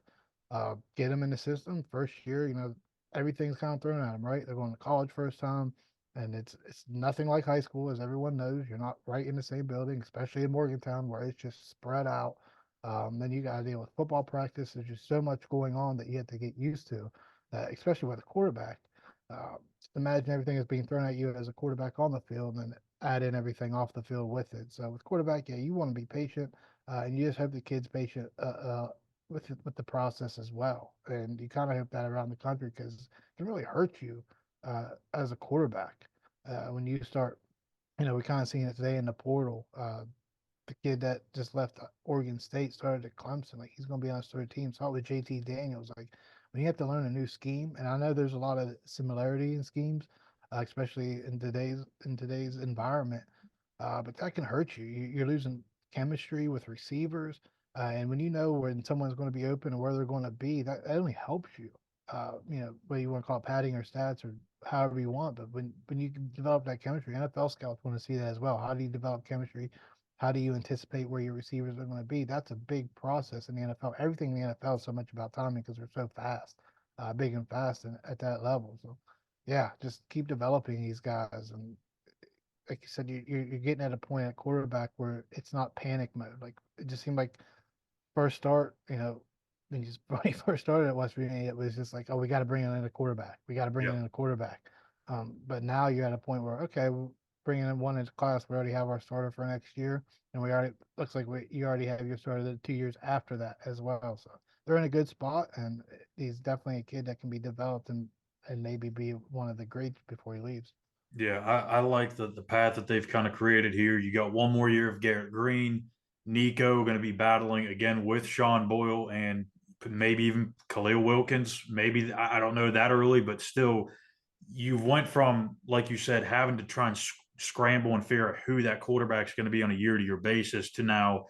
get them in the system. First year, everything's kind of thrown at them, right? They're going to college first time, and it's nothing like high school, as everyone knows. You're not right in the same building, especially in Morgantown, where it's just spread out. Then you got to deal with football practice. There's just so much going on that you have to get used to, especially with a quarterback. Just imagine everything is being thrown at you as a quarterback on the field, and then add in everything off the field with it. So with quarterback, yeah, you want to be patient, and you just hope the kid's patient with the process as well. And you kind of hope that around the country because it can really hurt you as a quarterback when you start. We kind of seen it today in the portal. The kid that just left Oregon State started at Clemson. Like, he's going to be on his third team. Saw it with JT Daniels. Like, when you have to learn a new scheme, and I know there's a lot of similarity in schemes, especially in today's environment. But that can hurt you. You're losing chemistry with receivers, and when you know when someone's going to be open and where they're going to be, that only helps you. Whether you want to call it padding or stats or however you want, but when you can develop that chemistry, NFL scouts want to see that as well. How do you develop chemistry? How do you anticipate where your receivers are going to be? That's a big process in the NFL. Everything in the NFL is so much about timing because they're so fast, big and fast, and at that level. So, yeah, just keep developing these guys. And like you said, you're getting at a point at quarterback where it's not panic mode. Like, it just seemed like first start, when he first started at West Virginia, it was just like, oh, we got to bring in a quarterback. We got to bring in a quarterback. But now you're at a point where, okay, we're bringing in one into class. We already have our starter for next year, and looks like you already have your starter the 2 years after that as well. So they're in a good spot, and he's definitely a kid that can be developed and maybe be one of the greats before he leaves. Yeah, I like the path that they've kind of created here. You got one more year of Garrett Green, Nico going to be battling again with Sean Boyle and maybe even Khalil Wilkins. Maybe I don't know that early, but still, you went from, like you said, having to try and scramble and figure out who that quarterback's going to be on a year-to-year basis to now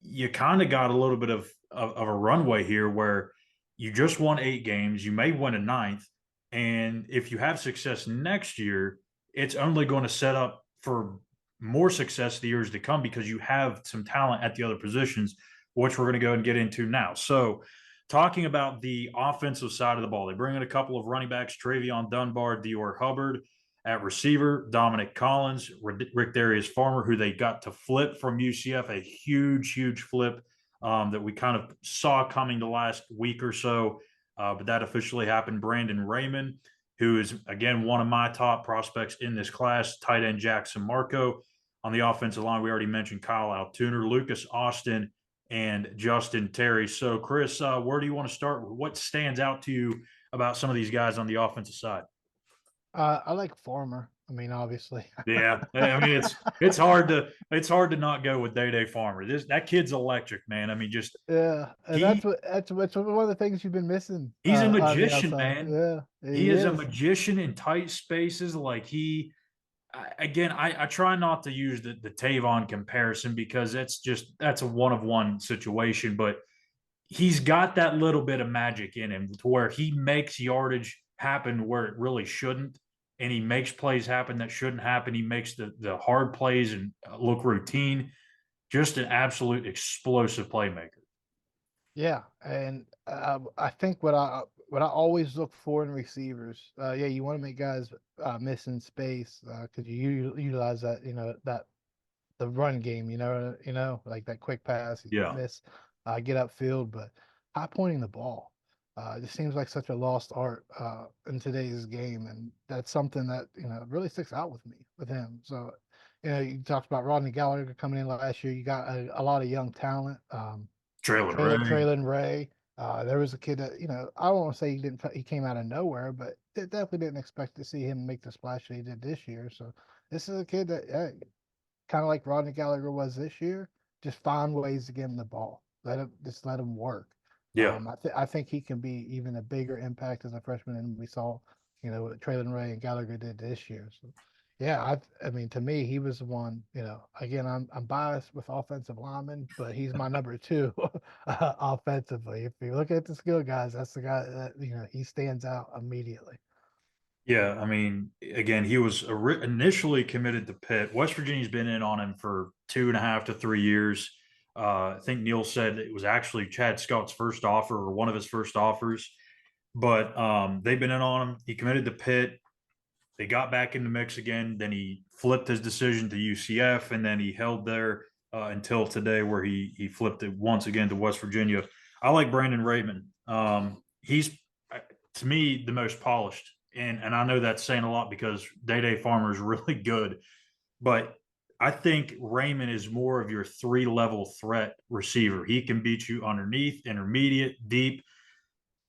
you kind of got a little bit of a runway here where you just won 8 games, you may win a ninth, and if you have success next year, it's only going to set up for more success the years to come because you have some talent at the other positions, which we're going to go and get into now. So, talking about the offensive side of the ball, they bring in a couple of running backs, Travion Dunbar, Dior Hubbard. At receiver, Dominic Collins, Ric'Darious Farmer, who they got to flip from UCF, a huge flip that we kind of saw coming the last week or so. But that officially happened. Brandon Raymond, who is, again, one of my top prospects in this class, tight end Jackson Marco. On the offensive line, we already mentioned Kyle Altuner, Lucas Austin, and Justin Terry. So, Chris, where do you want to start? What stands out to you about some of these guys on the offensive side? I like Farmer. I mean, obviously. Yeah, I mean it's hard to not go with Day Farmer. That kid's electric, man. I mean, just Yeah, and that's one of the things you've been missing. He's a On the magician, outside. man. Yeah, He is a magician in tight spaces. Like I try not to use the Tavon comparison because that's a one-of-one situation, but he's got that little bit of magic in him to where he makes yardage happen where it really shouldn't, and he makes plays happen that shouldn't happen. He makes the hard plays and look routine. Just an absolute explosive playmaker. Yeah, and I think what I always look for in receivers, yeah, you want to make guys miss in space because you utilize that, that the run game, like that quick pass, you Yeah. miss, get upfield, but high pointing the ball. It just seems like such a lost art in today's game, and that's something that really sticks out with me with him. So, you talked about Rodney Gallagher coming in last year. You got a lot of young talent. Traylon Ray. Traylon Ray. There was a kid that, I don't want to say he came out of nowhere, but definitely didn't expect to see him make the splash that he did this year. So this is a kid that, kind of like Rodney Gallagher was this year, just find ways to get him the ball. Let him work. Yeah. I think he can be even a bigger impact as a freshman than we saw, what Traylon Ray and Gallagher did this year. So, yeah, I mean, to me, he was the one. Again, I'm biased with offensive linemen, but he's my number two offensively. If you look at the skill guys, that's the guy that he stands out immediately. Yeah, I mean, again, he was initially committed to Pitt. West Virginia's been in on him for 2.5 to 3 years. I think Neil said it was actually Chad Scott's first offer or one of his first offers, but they've been in on him. He committed to Pitt. They got back in the mix again. Then he flipped his decision to UCF, and then he held there until today, where he flipped it once again to West Virginia. I like Brandon Raymond. He's to me the most polished, and I know that's saying a lot because Day Farmer is really good, but I think Raymond is more of your 3-level threat receiver. He can beat you underneath, intermediate, deep.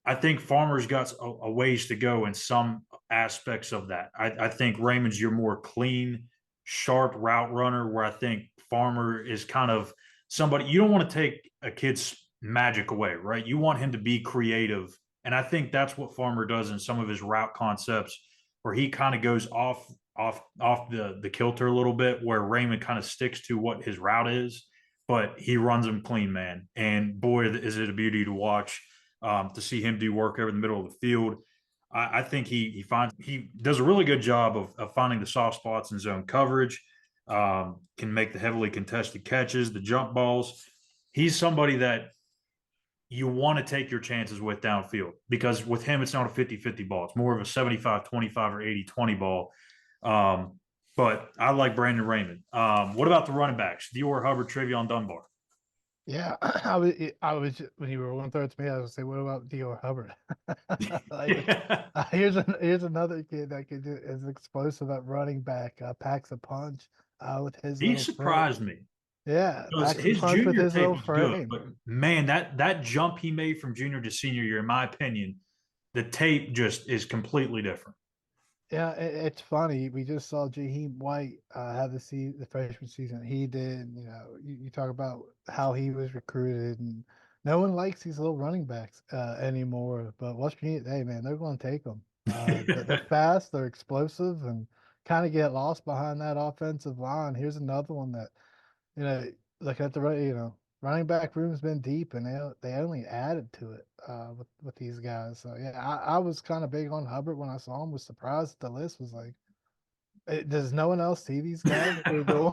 I think Farmer's got a ways to go in some aspects of that. I think Raymond's your more clean, sharp route runner, where I think Farmer is kind of somebody you don't want to take a kid's magic away, right? You want him to be creative. And I think that's what Farmer does in some of his route concepts, where he kind of goes off the kilter a little bit, where Raymond kind of sticks to what his route is, but he runs them clean, man. And boy, is it a beauty to watch to see him do work over the middle of the field. I think he does a really good job of finding the soft spots in zone coverage. Can make the heavily contested catches, the jump balls. He's somebody that you want to take your chances with downfield, because with him, it's not a 50-50 ball. It's more of a 75-25 or 80-20 ball. But I like Brandon Raymond. What about the running backs? Dior, Hubbard, Trevion Dunbar. Yeah, I was when you were going through it to me, I was gonna say, what about Dior Hubbard? Here's another kid that could do is explosive at running back, packs a punch with his He little frame. surprised me. Yeah, Because packs a his punch with junior his tape little was good, frame. but man, that jump he made from junior to senior year, in my opinion, the tape just is completely different. Yeah, it's funny. We just saw Jaheim White have the freshman season he did. You talk about how he was recruited, and no one likes these little running backs anymore. But West Virginia, hey man, they're going to take them. They're fast, they're explosive, and kind of get lost behind that offensive line. Here's another one that you know, looking at running back room's been deep, and they only added to it with these guys. So yeah, I was kind of big on Hubbard when I saw him. Was surprised the list was like, does no one else see these guys that they're doing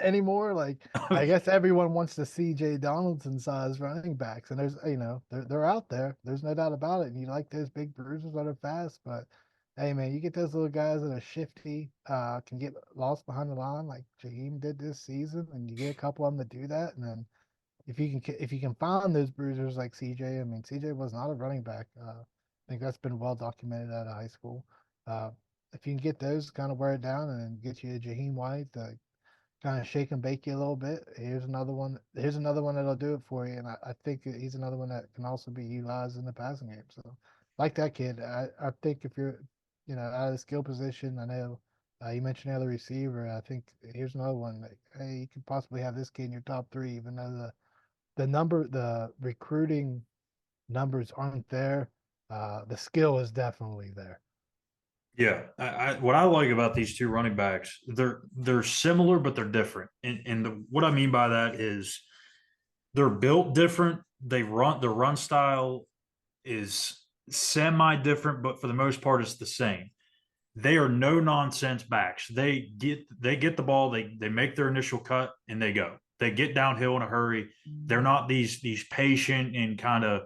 anymore? Like, I guess everyone wants to see Jay Donaldson size running backs, and there's they're out there. There's no doubt about it. And you like those big bruisers that are fast, but hey man, you get those little guys that are shifty, can get lost behind the line like Jaheim did this season, and you get a couple of them to do that, and then if you can find those bruisers like CJ, I mean CJ was not a running back. I think that's been well documented out of high school. Uh, if you can get those, kind of wear it down, and then get you a Jaheim White, kind of shake and bake you a little bit. Here's another one. Here's another one that'll do it for you, and I think he's another one that can also be utilized in the passing game. So, like that kid, I think if you're, out of the skill position, I know you mentioned the other receiver. I think here's another one. Like, hey, you could possibly have this kid in your top three, even though the recruiting numbers aren't there. The skill is definitely there. Yeah, what I like about these two running backs, they're similar, but they're different. And what I mean by that is they're built different. Their run style is semi different, but for the most part, it's the same. They are no nonsense backs. They get the ball, they make their initial cut, and they go. They get downhill in a hurry. They're not these patient and kind of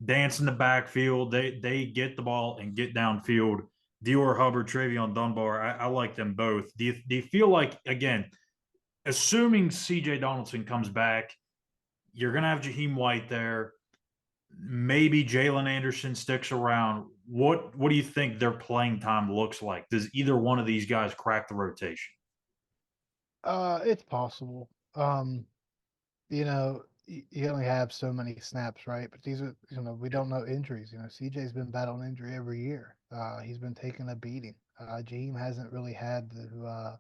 dance in the backfield. They get the ball and get downfield. Dior Hubbard, Trevion Dunbar, I like them both. Do you feel like, again, assuming CJ Donaldson comes back, you're going to have Jaheim White there. Maybe Jalen Anderson sticks around. What do you think their playing time looks like? Does either one of these guys crack the rotation? It's possible. You you only have so many snaps, right? But these are, we don't know injuries. CJ's been battling injury every year. He's been taking a beating. Jaheim hasn't really had the,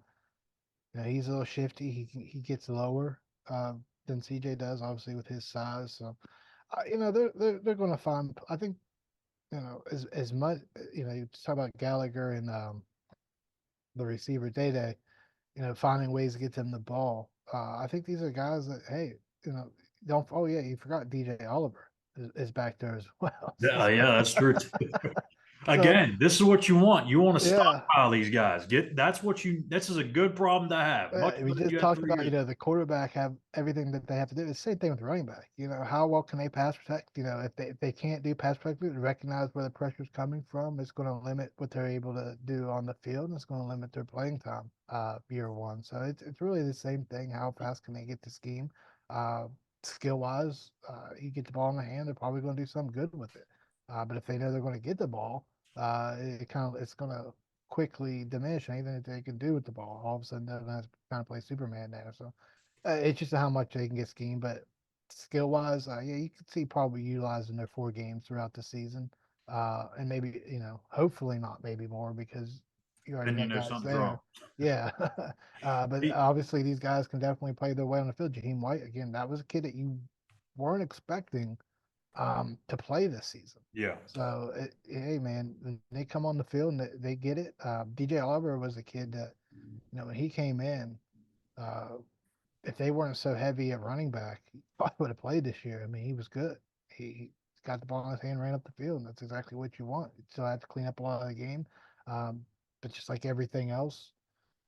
he's a little shifty. He gets lower than CJ does, obviously with his size. So, they're going to find. I think, as much, you talk about Gallagher and the receiver Day, finding ways to get them the ball. I think these are guys that, hey, don't. Oh yeah, you forgot DJ Oliver is back there as well. Yeah, that's true too. So Again, this is what you want. You want to yeah, stockpile these guys. This is a good problem to have. Much we better than just you had talked 3 about, years. the quarterback have everything that they have to do. It's the same thing with running back. How well can they pass protect? If they can't do pass protect, recognize where the pressure's coming from. It's going to limit what they're able to do on the field, and it's going to limit their playing time year one. So it's really the same thing. How fast can they get the scheme? Skill wise, you get the ball in the hand, they're probably going to do something good with it. But if they know they're going to get the ball, it's going to quickly diminish anything that they can do with the ball. All of a sudden, they're going to kind of play Superman there. So it's just how much they can get schemed. But skill wise, yeah, you can see probably utilizing their 4 games throughout the season. And maybe, hopefully not maybe more because you already Then you got know guys something's wrong. there. Yeah. But obviously, these guys can definitely play their way on the field. Jaheim White, again, that was a kid that you weren't expecting to play this season. Yeah. So, hey, man, when they come on the field and they get it. DJ Oliver was a kid that, when he came in, uh, if they weren't so heavy at running back, he probably would have played this year. I mean, he was good. He got the ball in his hand, ran up the field, and that's exactly what you want. You still have to clean up a lot of the game. But just like everything else,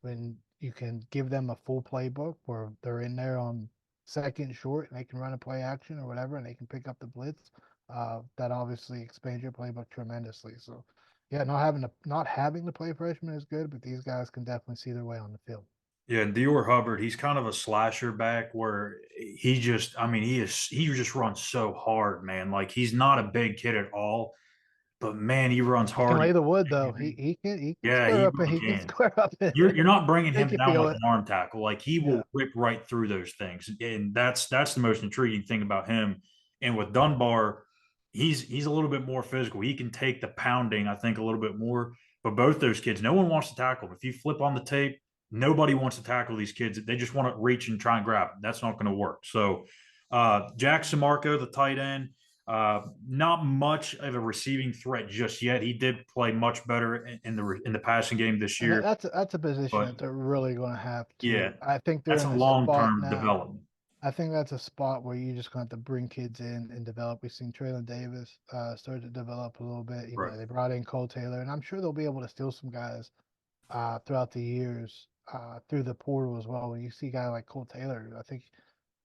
when you can give them a full playbook where they're in there on second short and they can run a play action or whatever and they can pick up the blitz, that obviously expands your playbook tremendously. So yeah, not having to play freshman is good, but these guys can definitely see their way on the field. Yeah, and Dior Hubbard, he's kind of a slasher back where he just runs so hard, man. Like he's not a big kid at all, but man, he runs He can hard. lay the wood though. He can Yeah, he square up and really he can can. square up and You're not bringing make him you down feel with it. an arm tackle. Like he Yeah. will rip right through those things, and that's the most intriguing thing about him. And with Dunbar, he's a little bit more physical. He can take the pounding, I think, a little bit more. But both those kids, no one wants to tackle them. If you flip on the tape, nobody wants to tackle these kids. They just want to reach and try and grab them. That's not going to work. So, Jackson Marco, the tight end. Not much of a receiving threat just yet. He did play much better in the passing game this And year, that's a position but that they're really going to have yeah, to. I think they're that's in a a spot long-term now. development. I think that's a spot where you're just going to have to bring kids in and develop. We've seen Traylon Davis start to develop a little bit. Right. They brought in Cole Taylor, and I'm sure they'll be able to steal some guys throughout the years through the portal as well. When you see a guy like Cole Taylor, I think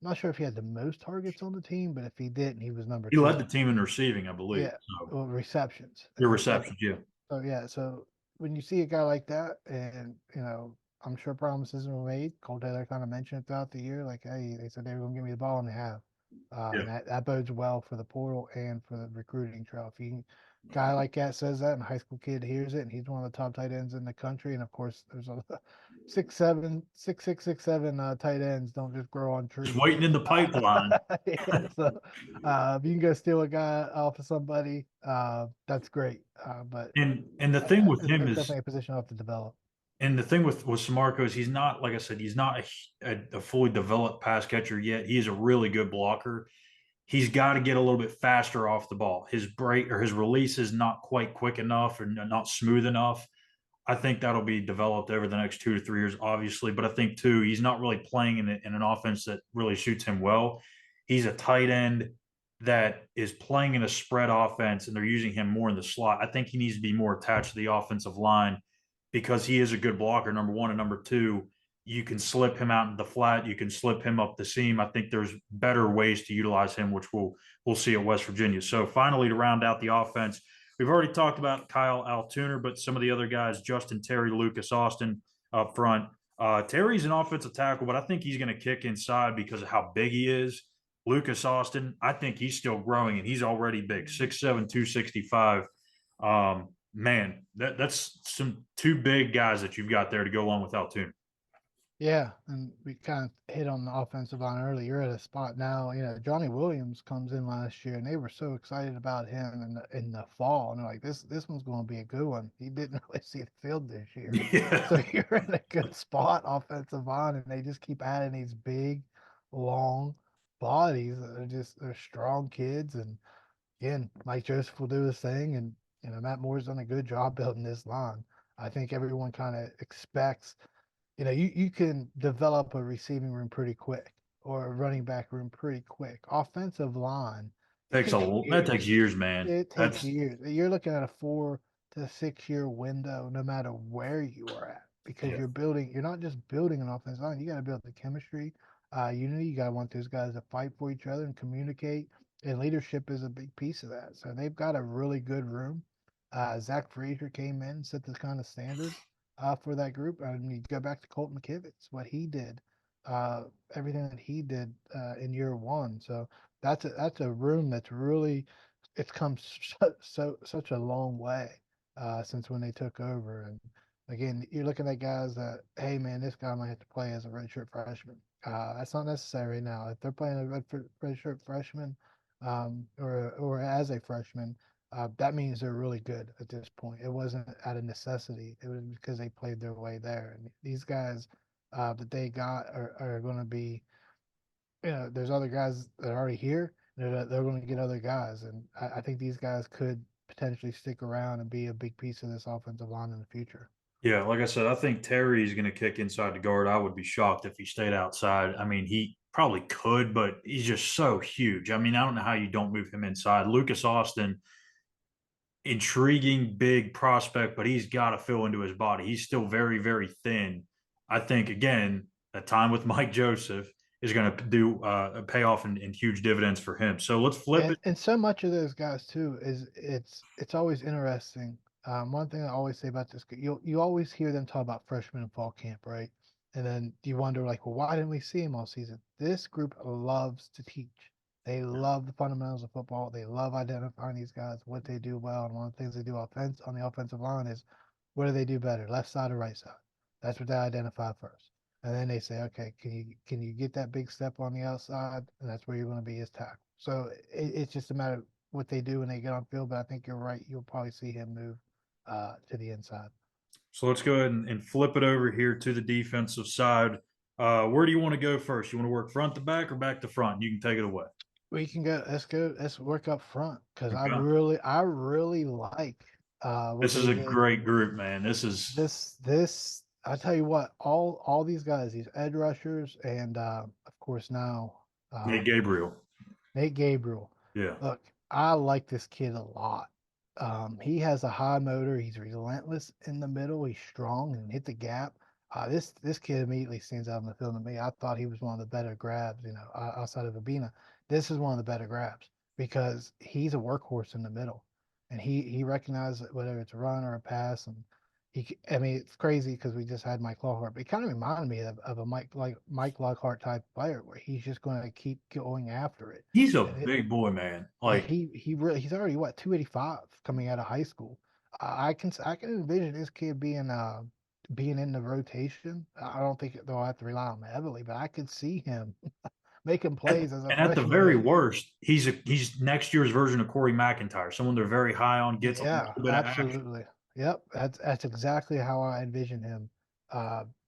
I'm not sure if he had the most targets on the team, but if he didn't, he was number He led two. the team in receiving, I believe. Yeah, So well, receptions. your So receptions, yeah. so yeah, so when you see a guy like that, and I'm sure promises were made. Cole Taylor kind of mentioned it throughout the year, like, hey, they said they were going to give me the ball, and they have, Yeah. and that bodes well for the portal and for the recruiting trail. If you guy like that says that, and a high school kid hears it, and he's one of the top tight ends in the country, and of course, there's a 6'7" tight ends don't just grow on Just trees. waiting in the pipeline. Yeah, so if you can go steal a guy off of somebody, that's great. But And the thing with him it's is, definitely a position I'll have to develop. and the thing with Samarco is he's not, like I said, he's not a fully developed pass catcher yet. He is a really good blocker. He's got to get a little bit faster off the ball. His break or his release is not quite quick enough or not smooth enough. I think that'll be developed over the next 2 to 3 years, obviously. But I think too, he's not really playing in an offense that really suits him well. He's a tight end that is playing in a spread offense, and they're using him more in the slot. I think he needs to be more attached to the offensive line because he is a good blocker, number one, and number two, you can slip him out in the flat, you can slip him up the seam. I think there's better ways to utilize him, which we'll see at West Virginia. So finally, to round out the offense, we've already talked about Kyle Altuner, but some of the other guys, Justin Terry, Lucas Austin up front. Terry's an offensive tackle, but I think he's going to kick inside because of how big he is. Lucas Austin, I think he's still growing, and he's already big, 6'7", 265. Man, that's some two big guys that you've got there to go along with Altoona. Yeah, and we kind of hit on the offensive line earlier. You're at a spot now. Johnny Williams comes in last year, and they were so excited about him in the fall, and they're like, this one's going to be a good one. He didn't really see the field this year, Yeah. so you're in a good spot offensive line, and they just keep adding these big, long bodies that are they're strong kids, and again, Mike Joseph will do his thing, and Matt Moore's done a good job building this line. I think everyone kind of expects you can develop a receiving room pretty quick or a running back room pretty quick. Offensive line, it takes takes that years. takes years, man. It takes That's years. You're looking at a 4 to 6 year window, no matter where you are at, because yeah. you're not just building an offensive line. You got to build the chemistry. You got to want those guys to fight for each other and communicate. And leadership is a big piece of that. So they've got a really good room. Zach Frazier came in, set this kind of standard for that group. And you go back to Colt McKivitz, what he did, uh, everything that he did in year one. So that's a room that's really it's come such a long way since when they took over. And again, you're looking at guys that, hey man, this guy might have to play as a redshirt freshman. That's not necessary now. If they're playing a redshirt freshman or as a freshman, that means they're really good at this point. It wasn't out of necessity. It was because they played their way there. And these guys that they got are going to be, there's other guys that are already here. They're going to get other guys. And I think these guys could potentially stick around and be a big piece of this offensive line in the future. Yeah, like I said, I think Terry is going to kick inside the guard. I would be shocked if he stayed outside. I mean, he probably could, but he's just so huge. I mean, I don't know how you don't move him inside. Lucas Austin, intriguing big prospect, but he's got to fill into his body. He's still very, very thin. I think again, a time with Mike Joseph is going to do pay off in huge dividends for him. So let's flip it. And so much of those guys too is it's always interesting. One thing I always say about this, you always hear them talk about freshmen in fall camp, right? And then you wonder like, well, why didn't we see them all season? This group loves to teach. They love the fundamentals of football. They love identifying these guys, what they do well, and one of the things they do on the offensive line is what do they do better, left side or right side? That's what they identify first. And then they say, okay, can you get that big step on the outside? And that's where you're going to be his tackle. So it's just a matter of what they do when they get on field. But I think you're right. You'll probably see him move to the inside. So let's go ahead and flip it over here to the defensive side. Where do you want to go first? You want to work front to back or back to front? You can take it away. We can go. Let's go. Let's work up front because Okay. I really like what This is they a did. great group, man. This is This I tell you what, all these guys, these edge rushers, and of course now Nate um, Gabriel. Nate Gabriel. Yeah. Look, I like this kid a lot. He has a high motor. He's relentless in the middle. He's strong and hit the gap. This kid immediately stands out in the field to me. I thought he was one of the better grabs, outside of Obinna. This is one of the better grabs because he's a workhorse in the middle, and he recognizes whether it's a run or a pass, and I mean, it's crazy because we just had Mike Lockhart, but he kind of reminded me of a Mike Lockhart type player where he's just going to keep going after it. He's a And big boy, man. yeah, Like he's already what 285 coming out of high school. I can envision this kid being in the rotation. I don't think they'll have to rely on him heavily, but I could see him making plays as a and at the freshman. very worst, he's next year's version of Corey McIntyre, someone they're very high on, gets a Yeah, little bit of action. absolutely. Yep, that's exactly how I envision him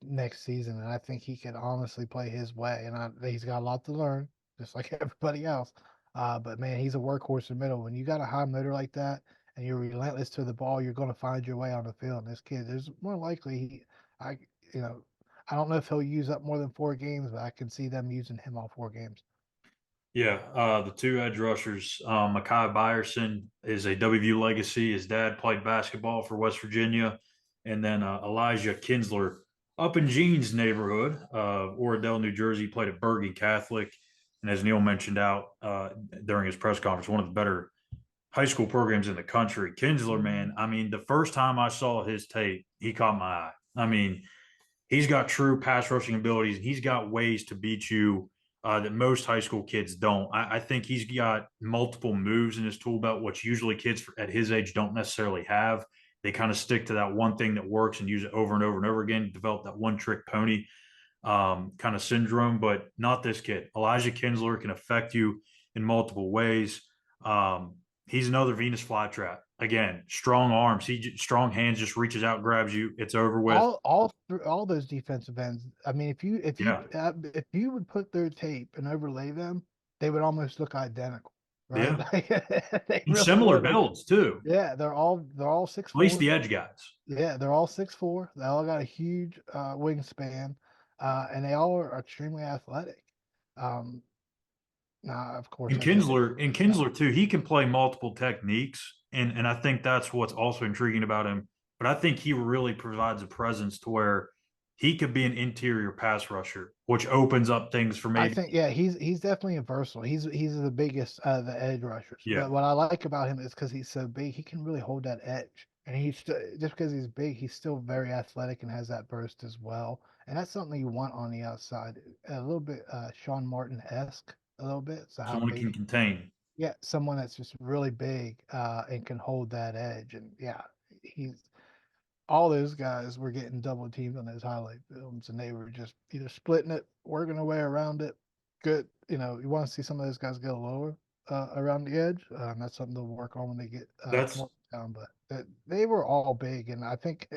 next season, and I think he can honestly play his way. And he's got a lot to learn, just like everybody else. But man, he's a workhorse in the middle. When you got a high motor like that, and you're relentless to the ball, you're going to find your way on the field. And this kid, there's more likely I, you know, I don't know if he'll use up more than 4 games, but I can see them using him all 4 games. Yeah, the two edge rushers, Mekhi Byerson is a WVU legacy. His dad played basketball for West Virginia, and then Elijah Kinsler up in Jean's neighborhood, Oradell, New Jersey, played at Bergen Catholic, and as Neil mentioned out during his press conference, one of the better high school programs in the country. Kinsler, man, I mean, the first time I saw his tape, he caught my eye. I mean, he's got true pass rushing abilities, and he's got ways to beat you that most high school kids don't. I think he's got multiple moves in his tool belt, which usually kids at his age don't necessarily have. They kind of stick to that one thing that works and use it over and over and over again to develop that one trick pony. kind of syndrome, but not this kid. Elijah Kinsler can affect you in multiple ways. He's another Venus flytrap. Again, strong arms. Strong hands, just reaches out, grabs you. It's over with. All those defensive ends. I mean, Yeah. if you would put their tape and overlay them, they would almost look identical, right? Yeah. They And really similar would. builds too. Yeah, they're all 6'4". At least the edge guys. Yeah, they're all 6'4". They all got a huge wingspan, and they all are extremely athletic. Um, Now, of course, And Kinsler too, he can play multiple techniques, and I think that's what's also intriguing about him. But I think he really provides a presence to where he could be an interior pass rusher, which opens up things for I maybe. think he's definitely a versatile. He's the biggest the edge rushers. Yeah. But what I like about him is because he's so big, he can really hold that edge. And he's just because he's big, he's still very athletic and has that burst as well. And that's something you want on the outside. A little bit Sean Martin-esque, a little bit. So how Someone big? can contain. Yeah, someone that's just really big and can hold that edge. And yeah, he's all those guys were getting double teamed on those highlight films, and they were just either splitting it, working their way around it. Good, you want to see some of those guys go lower around the edge. That's something they'll work on when they get That's more down. But they were all big, and I think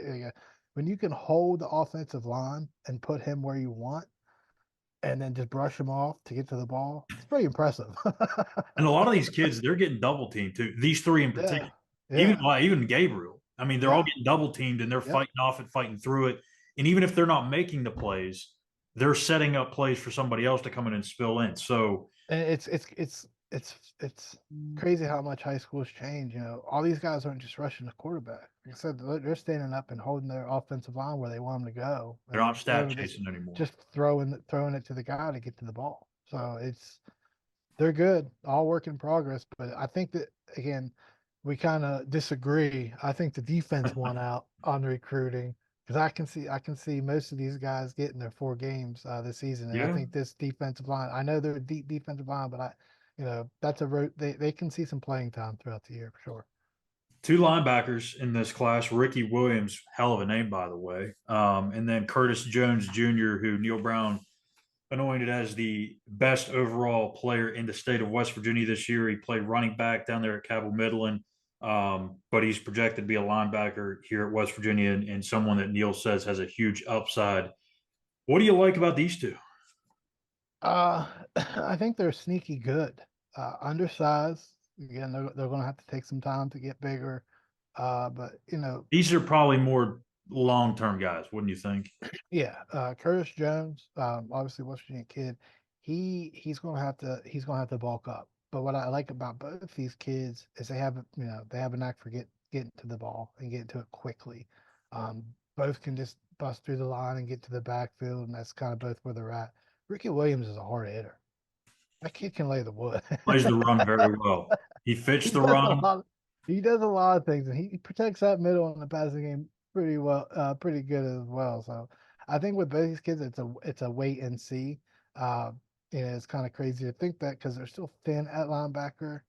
when you can hold the offensive line and put him where you want, and then just brush him off to get to the ball, it's pretty impressive. and a lot of these kids, they're getting double teamed too. These three in Yeah, particular, yeah, even Gabriel. I mean, they're all yeah. getting double teamed and they're Yep. fighting off and fighting through it. And even if they're not making the plays, they're setting up plays for somebody else to come in and spill in. So And it's crazy how much high school's changed. All these guys aren't just rushing the quarterback. Like I said, they're standing up and holding their offensive line where they want them to go, they're and not stat chasing anymore. just throwing it to the guy to get to the ball. So they're good, all work in progress. But I think that again, we kind of disagree. I think the defense won out on recruiting because I can see most of these guys getting their 4 games this season, and I Yeah. think this defensive line. I know they're a deep defensive line, but that's a road. They can see some playing time throughout the year for sure. Two linebackers in this class, Ricky Williams, hell of a name, by the way. And then Curtis Jones Jr., who Neil Brown anointed as the best overall player in the state of West Virginia this year. He played running back down there at Cabell Midland, but he's projected to be a linebacker here at West Virginia and someone that Neil says has a huge upside. What do you like about these two? I think they're sneaky good. Undersized. Again, they're going to have to take some time to get bigger. But These are probably more long-term guys, wouldn't you think? yeah, Curtis Jones, obviously West Virginia kid, he's gonna have to bulk up. But what I like about both these kids is they have a knack for getting to the ball and getting to it quickly. Um, Both can just bust through the line and get to the backfield, and that's kind of both where they're at. Ricky Williams is a hard hitter. That kid can lay the wood. Plays the run very well. He fits He the does a run. lot. He does a lot of things, and he protects that middle in the passing game pretty well, pretty good as well. So I think with both these kids, it's a wait and see. Uh, it's kind of crazy to think that because they're still thin at linebacker.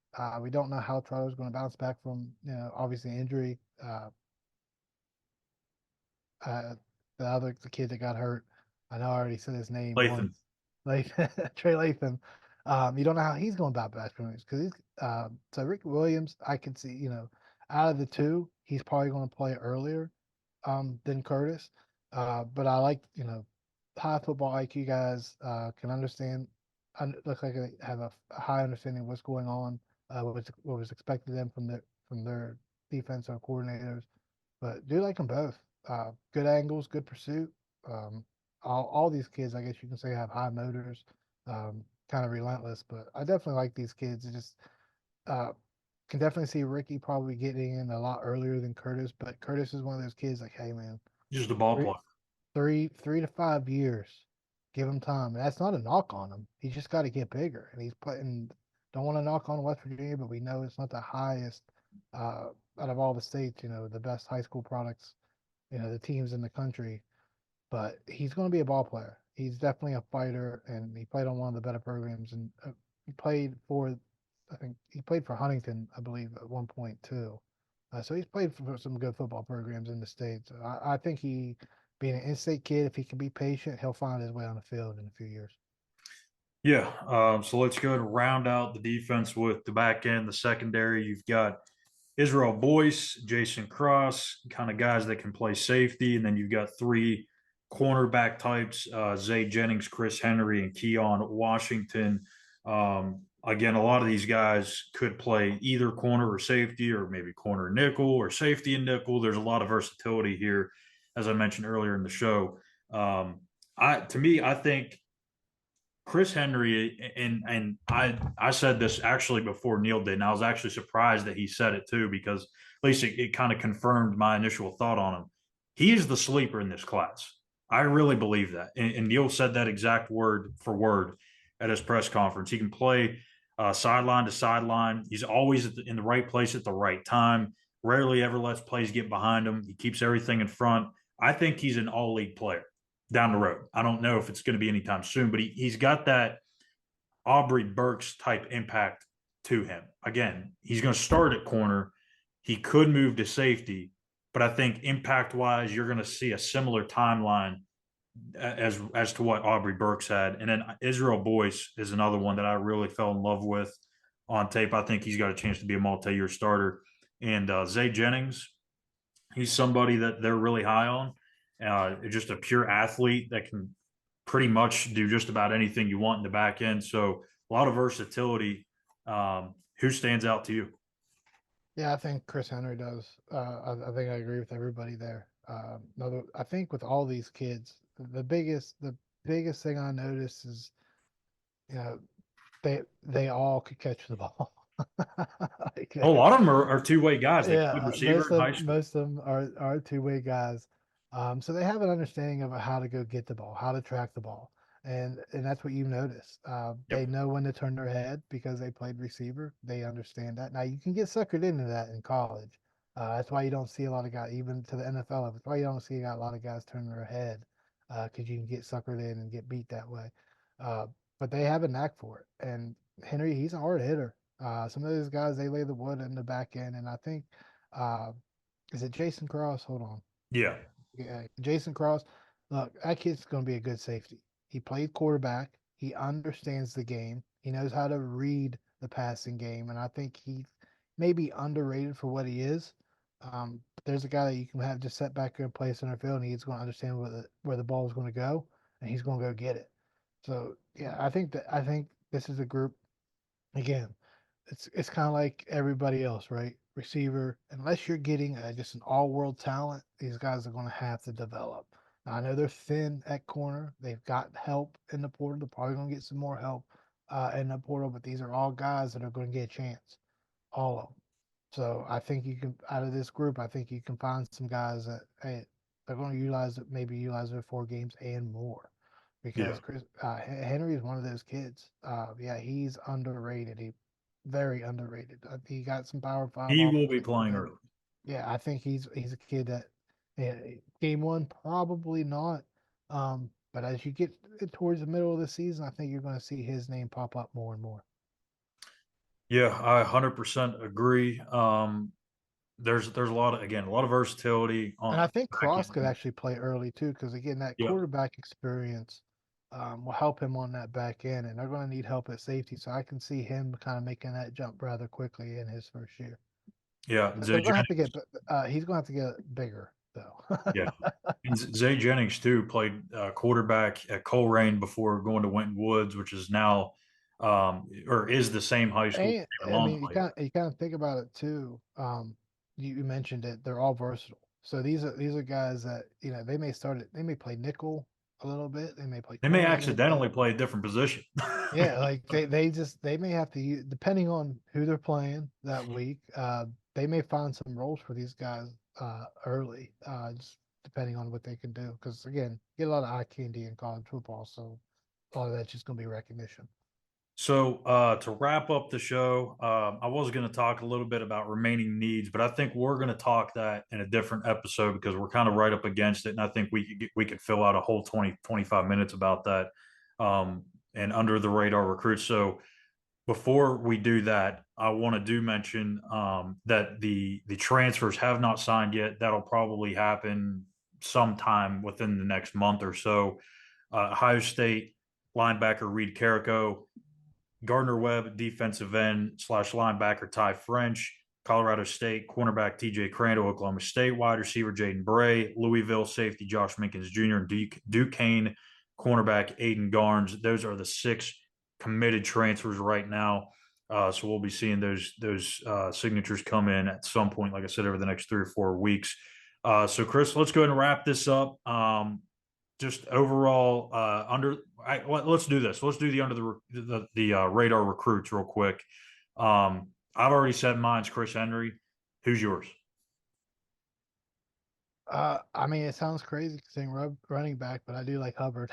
We don't know how Troyer's going to bounce back from obviously injury. The kid that got hurt, I know I already said his name Latham. once. Trey Latham. You don't know how he's going to bounce back from this because so Rick Williams. I can see out of the two, he's probably going to play earlier than Curtis. But I like high football IQ guys can understand. Look like they have a high understanding of what's going on, what was expected of them from their defensive coordinators. But do like them both. Good angles, good pursuit. Um, all these kids, I guess you can say, have high motors, kind of relentless. But I definitely like these kids. It just uh, can definitely see Ricky probably getting in a lot earlier than Curtis. But Curtis is one of those kids like, hey man, Just a ball three, player. 3 to 5 years, give him time. And that's not a knock on him. He's just got to get bigger. And he's putting. Don't want to knock on West Virginia, but we know it's not the highest out of all the states. The best high school products the teams in the country, but he's going to be a ball player. He's definitely a fighter, and he played on one of the better programs. And I think he played for Huntington, I believe, at one point too. So he's played for some good football programs in the states. I think he being an in-state kid, if he can be patient, he'll find his way on the field in a few years. Yeah. So let's go and round out the defense with the back end, the secondary. You've got Israel Boyce, Jason Cross, kind of guys that can play safety. And then you've got three cornerback types, Zay Jennings, Chris Henry, and Keon Washington. Again, a lot of these guys could play either corner or safety, or maybe corner and nickel or safety and nickel. There's a lot of versatility here, as I mentioned earlier in the show. I think Chris Henry, and I said this actually before Neil did, and I was actually surprised that he said it too, because at least it kind of confirmed my initial thought on him. He is the sleeper in this class. I really believe that. And Neil said that exact word for word at his press conference. He can play sideline to sideline. He's always in the right place at the right time. Rarely ever lets plays get behind him. He keeps everything in front. I think he's an all-league player down the road. I don't know if it's going to be anytime soon, but he's got that Aubrey Burks type impact to him. Again, he's going to start at corner. He could move to safety, but I think impact wise, you're going to see a similar timeline as to what Aubrey Burks had. And then Israel Boyce is another one that I really fell in love with on tape. I think he's got a chance to be a multi-year starter. And Zay Jennings, he's somebody that they're really high on. Just a pure athlete that can pretty much do just about anything you want in the back end. So a lot of versatility. Who stands out to you? Yeah, I think Chris Henry does. I think I agree with everybody there. I think with all these kids, the biggest thing I noticed is, you know, they all could catch the ball. Like, A lot of them are two-way guys. They played yeah, receiver in high school. most of them are two-way guys. So they have an understanding of how to go get the ball, how to track the ball, and that's what you notice. They know when to turn their head because they played receiver. They understand that. Now you can get suckered into that in college. That's why you don't see a lot of guys, even to the NFL. That's why you don't see a lot of guys turn their head, because you can get suckered in and get beat that way. But they have a knack for it. And Henry, he's a hard hitter. Some of those guys, they lay the wood in the back end, and I think, uh, is it Jason Cross? Hold on. Yeah. Yeah, Jason Cross. Look, that kid's going to be a good safety. He played quarterback. He understands the game. He knows how to read the passing game, and I think he may be underrated for what he is. But there's a guy that you can have just set back there and play center field, and he's going to understand where the ball is going to go, and he's going to go get it. So yeah, I think this is a group. Again, it's kind of like everybody else, right? Receiver, unless you're getting just an all-world talent, these guys are going to have to develop. Now, I know they're thin at corner. They've got help in the portal. They're probably going to get some more help in the portal, but these are all guys that are going to get a chance, all of them. So I think you can, out of this group, I think you can find some guys that, hey, they're going to utilize their 4 games and more, Yeah. because Henry is one of those kids. Yeah, he's underrated. Very underrated. He got some Power 5 He will offers. be playing early. Yeah, I think he's a kid that, yeah, game one probably not. But as you get towards the middle of the season, I think you're going to see his name pop up more and more. Yeah, I 100% agree. There's a lot of versatility on. And I think back Cross could end. actually play early too, because again, that Yeah. quarterback experience will help him on that back end, and they're going to need help at safety. So I can see him kind of making that jump rather quickly in his first year. Yeah. But Zay they're going to have to Jennings. get. He's going to have to get bigger though. Yeah. And Zay Jennings too played quarterback at Coleraine before going to Winton Woods, which is now or is the same high school. And David I Long mean, played at. you kind of think about it too. You mentioned it; they're all versatile. So these are guys that, they may they may play nickel a little bit. They may play They may corner. accidentally play a different position. Yeah, like they may have to use, depending on who they're playing that week. They may find some roles for these guys early, just depending on what they can do. Because again, you get a lot of eye candy in college football, so a lot of that's just going to be recognition. So to wrap up the show, I was going to talk a little bit about remaining needs, but I think we're going to talk that in a different episode because we're kind of right up against it, and I think we could fill out a whole 25 minutes about that, and under the radar recruits. So before we do that, I want to mention that the transfers have not signed yet. That'll probably happen sometime within the next month or so. Ohio State linebacker Reed Carrico, Gardner Webb defensive end / linebacker Ty French, Colorado State cornerback TJ Crandall, Oklahoma State wide receiver Jaden Bray, Louisville safety Josh Minkins Jr., and Duquesne cornerback Aiden Garnes. Those are the 6 committed transfers right now. So we'll be seeing those signatures come in at some point, like I said, over the next 3 or 4 weeks. So Chris, let's go ahead and wrap this up. Just overall, let's do this. Let's do the under the radar recruits real quick. I've already said mine's Chris Henry. Who's yours? I mean, it sounds crazy saying running back, but I do like Hubbard.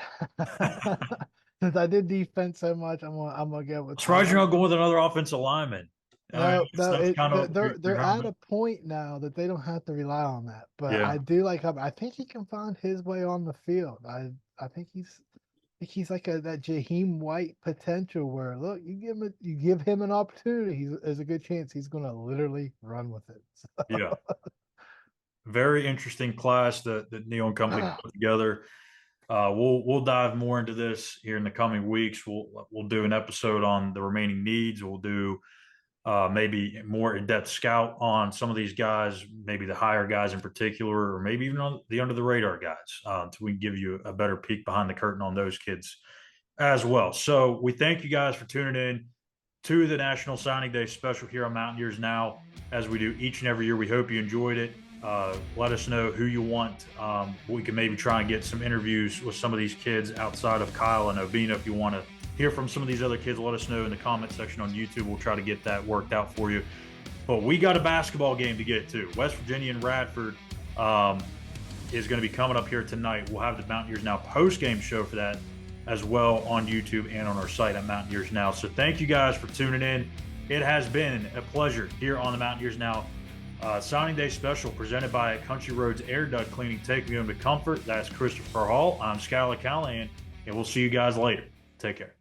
Since I did defense so much, I'm gonna get with. I'm surprised you're not going with another offensive lineman. No, They're at a point now that they don't have to rely on that. But Yeah. I do like Hubbard. I think he can find his way on the field. I think he's like that Jaheim White potential where look, you give him an opportunity, there's a good chance he's gonna literally run with it. So. Yeah. Very interesting class that Neil and company put together. We'll dive more into this here in the coming weeks. We'll do an episode on the remaining needs. We'll do maybe more in-depth scout on some of these guys, maybe the higher guys in particular, or maybe even on the under the radar guys, so we can give you a better peek behind the curtain on those kids as well. So we thank you guys for tuning in to the National Signing Day special here on Mountaineers Now, as we do each and every year. We hope you enjoyed it. Let us know who you want. We can maybe try and get some interviews with some of these kids outside of Kyle and Obinna. If you want to hear from some of these other kids, let us know in the comment section on YouTube. We'll try to get that worked out for you. But we got a basketball game to get to. West Virginia and Radford is going to be coming up here tonight. We'll have the Mountaineers Now post-game show for that as well on YouTube and on our site at Mountaineers Now. So thank you guys for tuning in. It has been a pleasure here on the Mountaineers Now Signing Day special presented by Country Roads Air Duct Cleaning. Taking you into comfort. That's Christopher Hall. I'm Schuyler Callihan, and we'll see you guys later. Take care.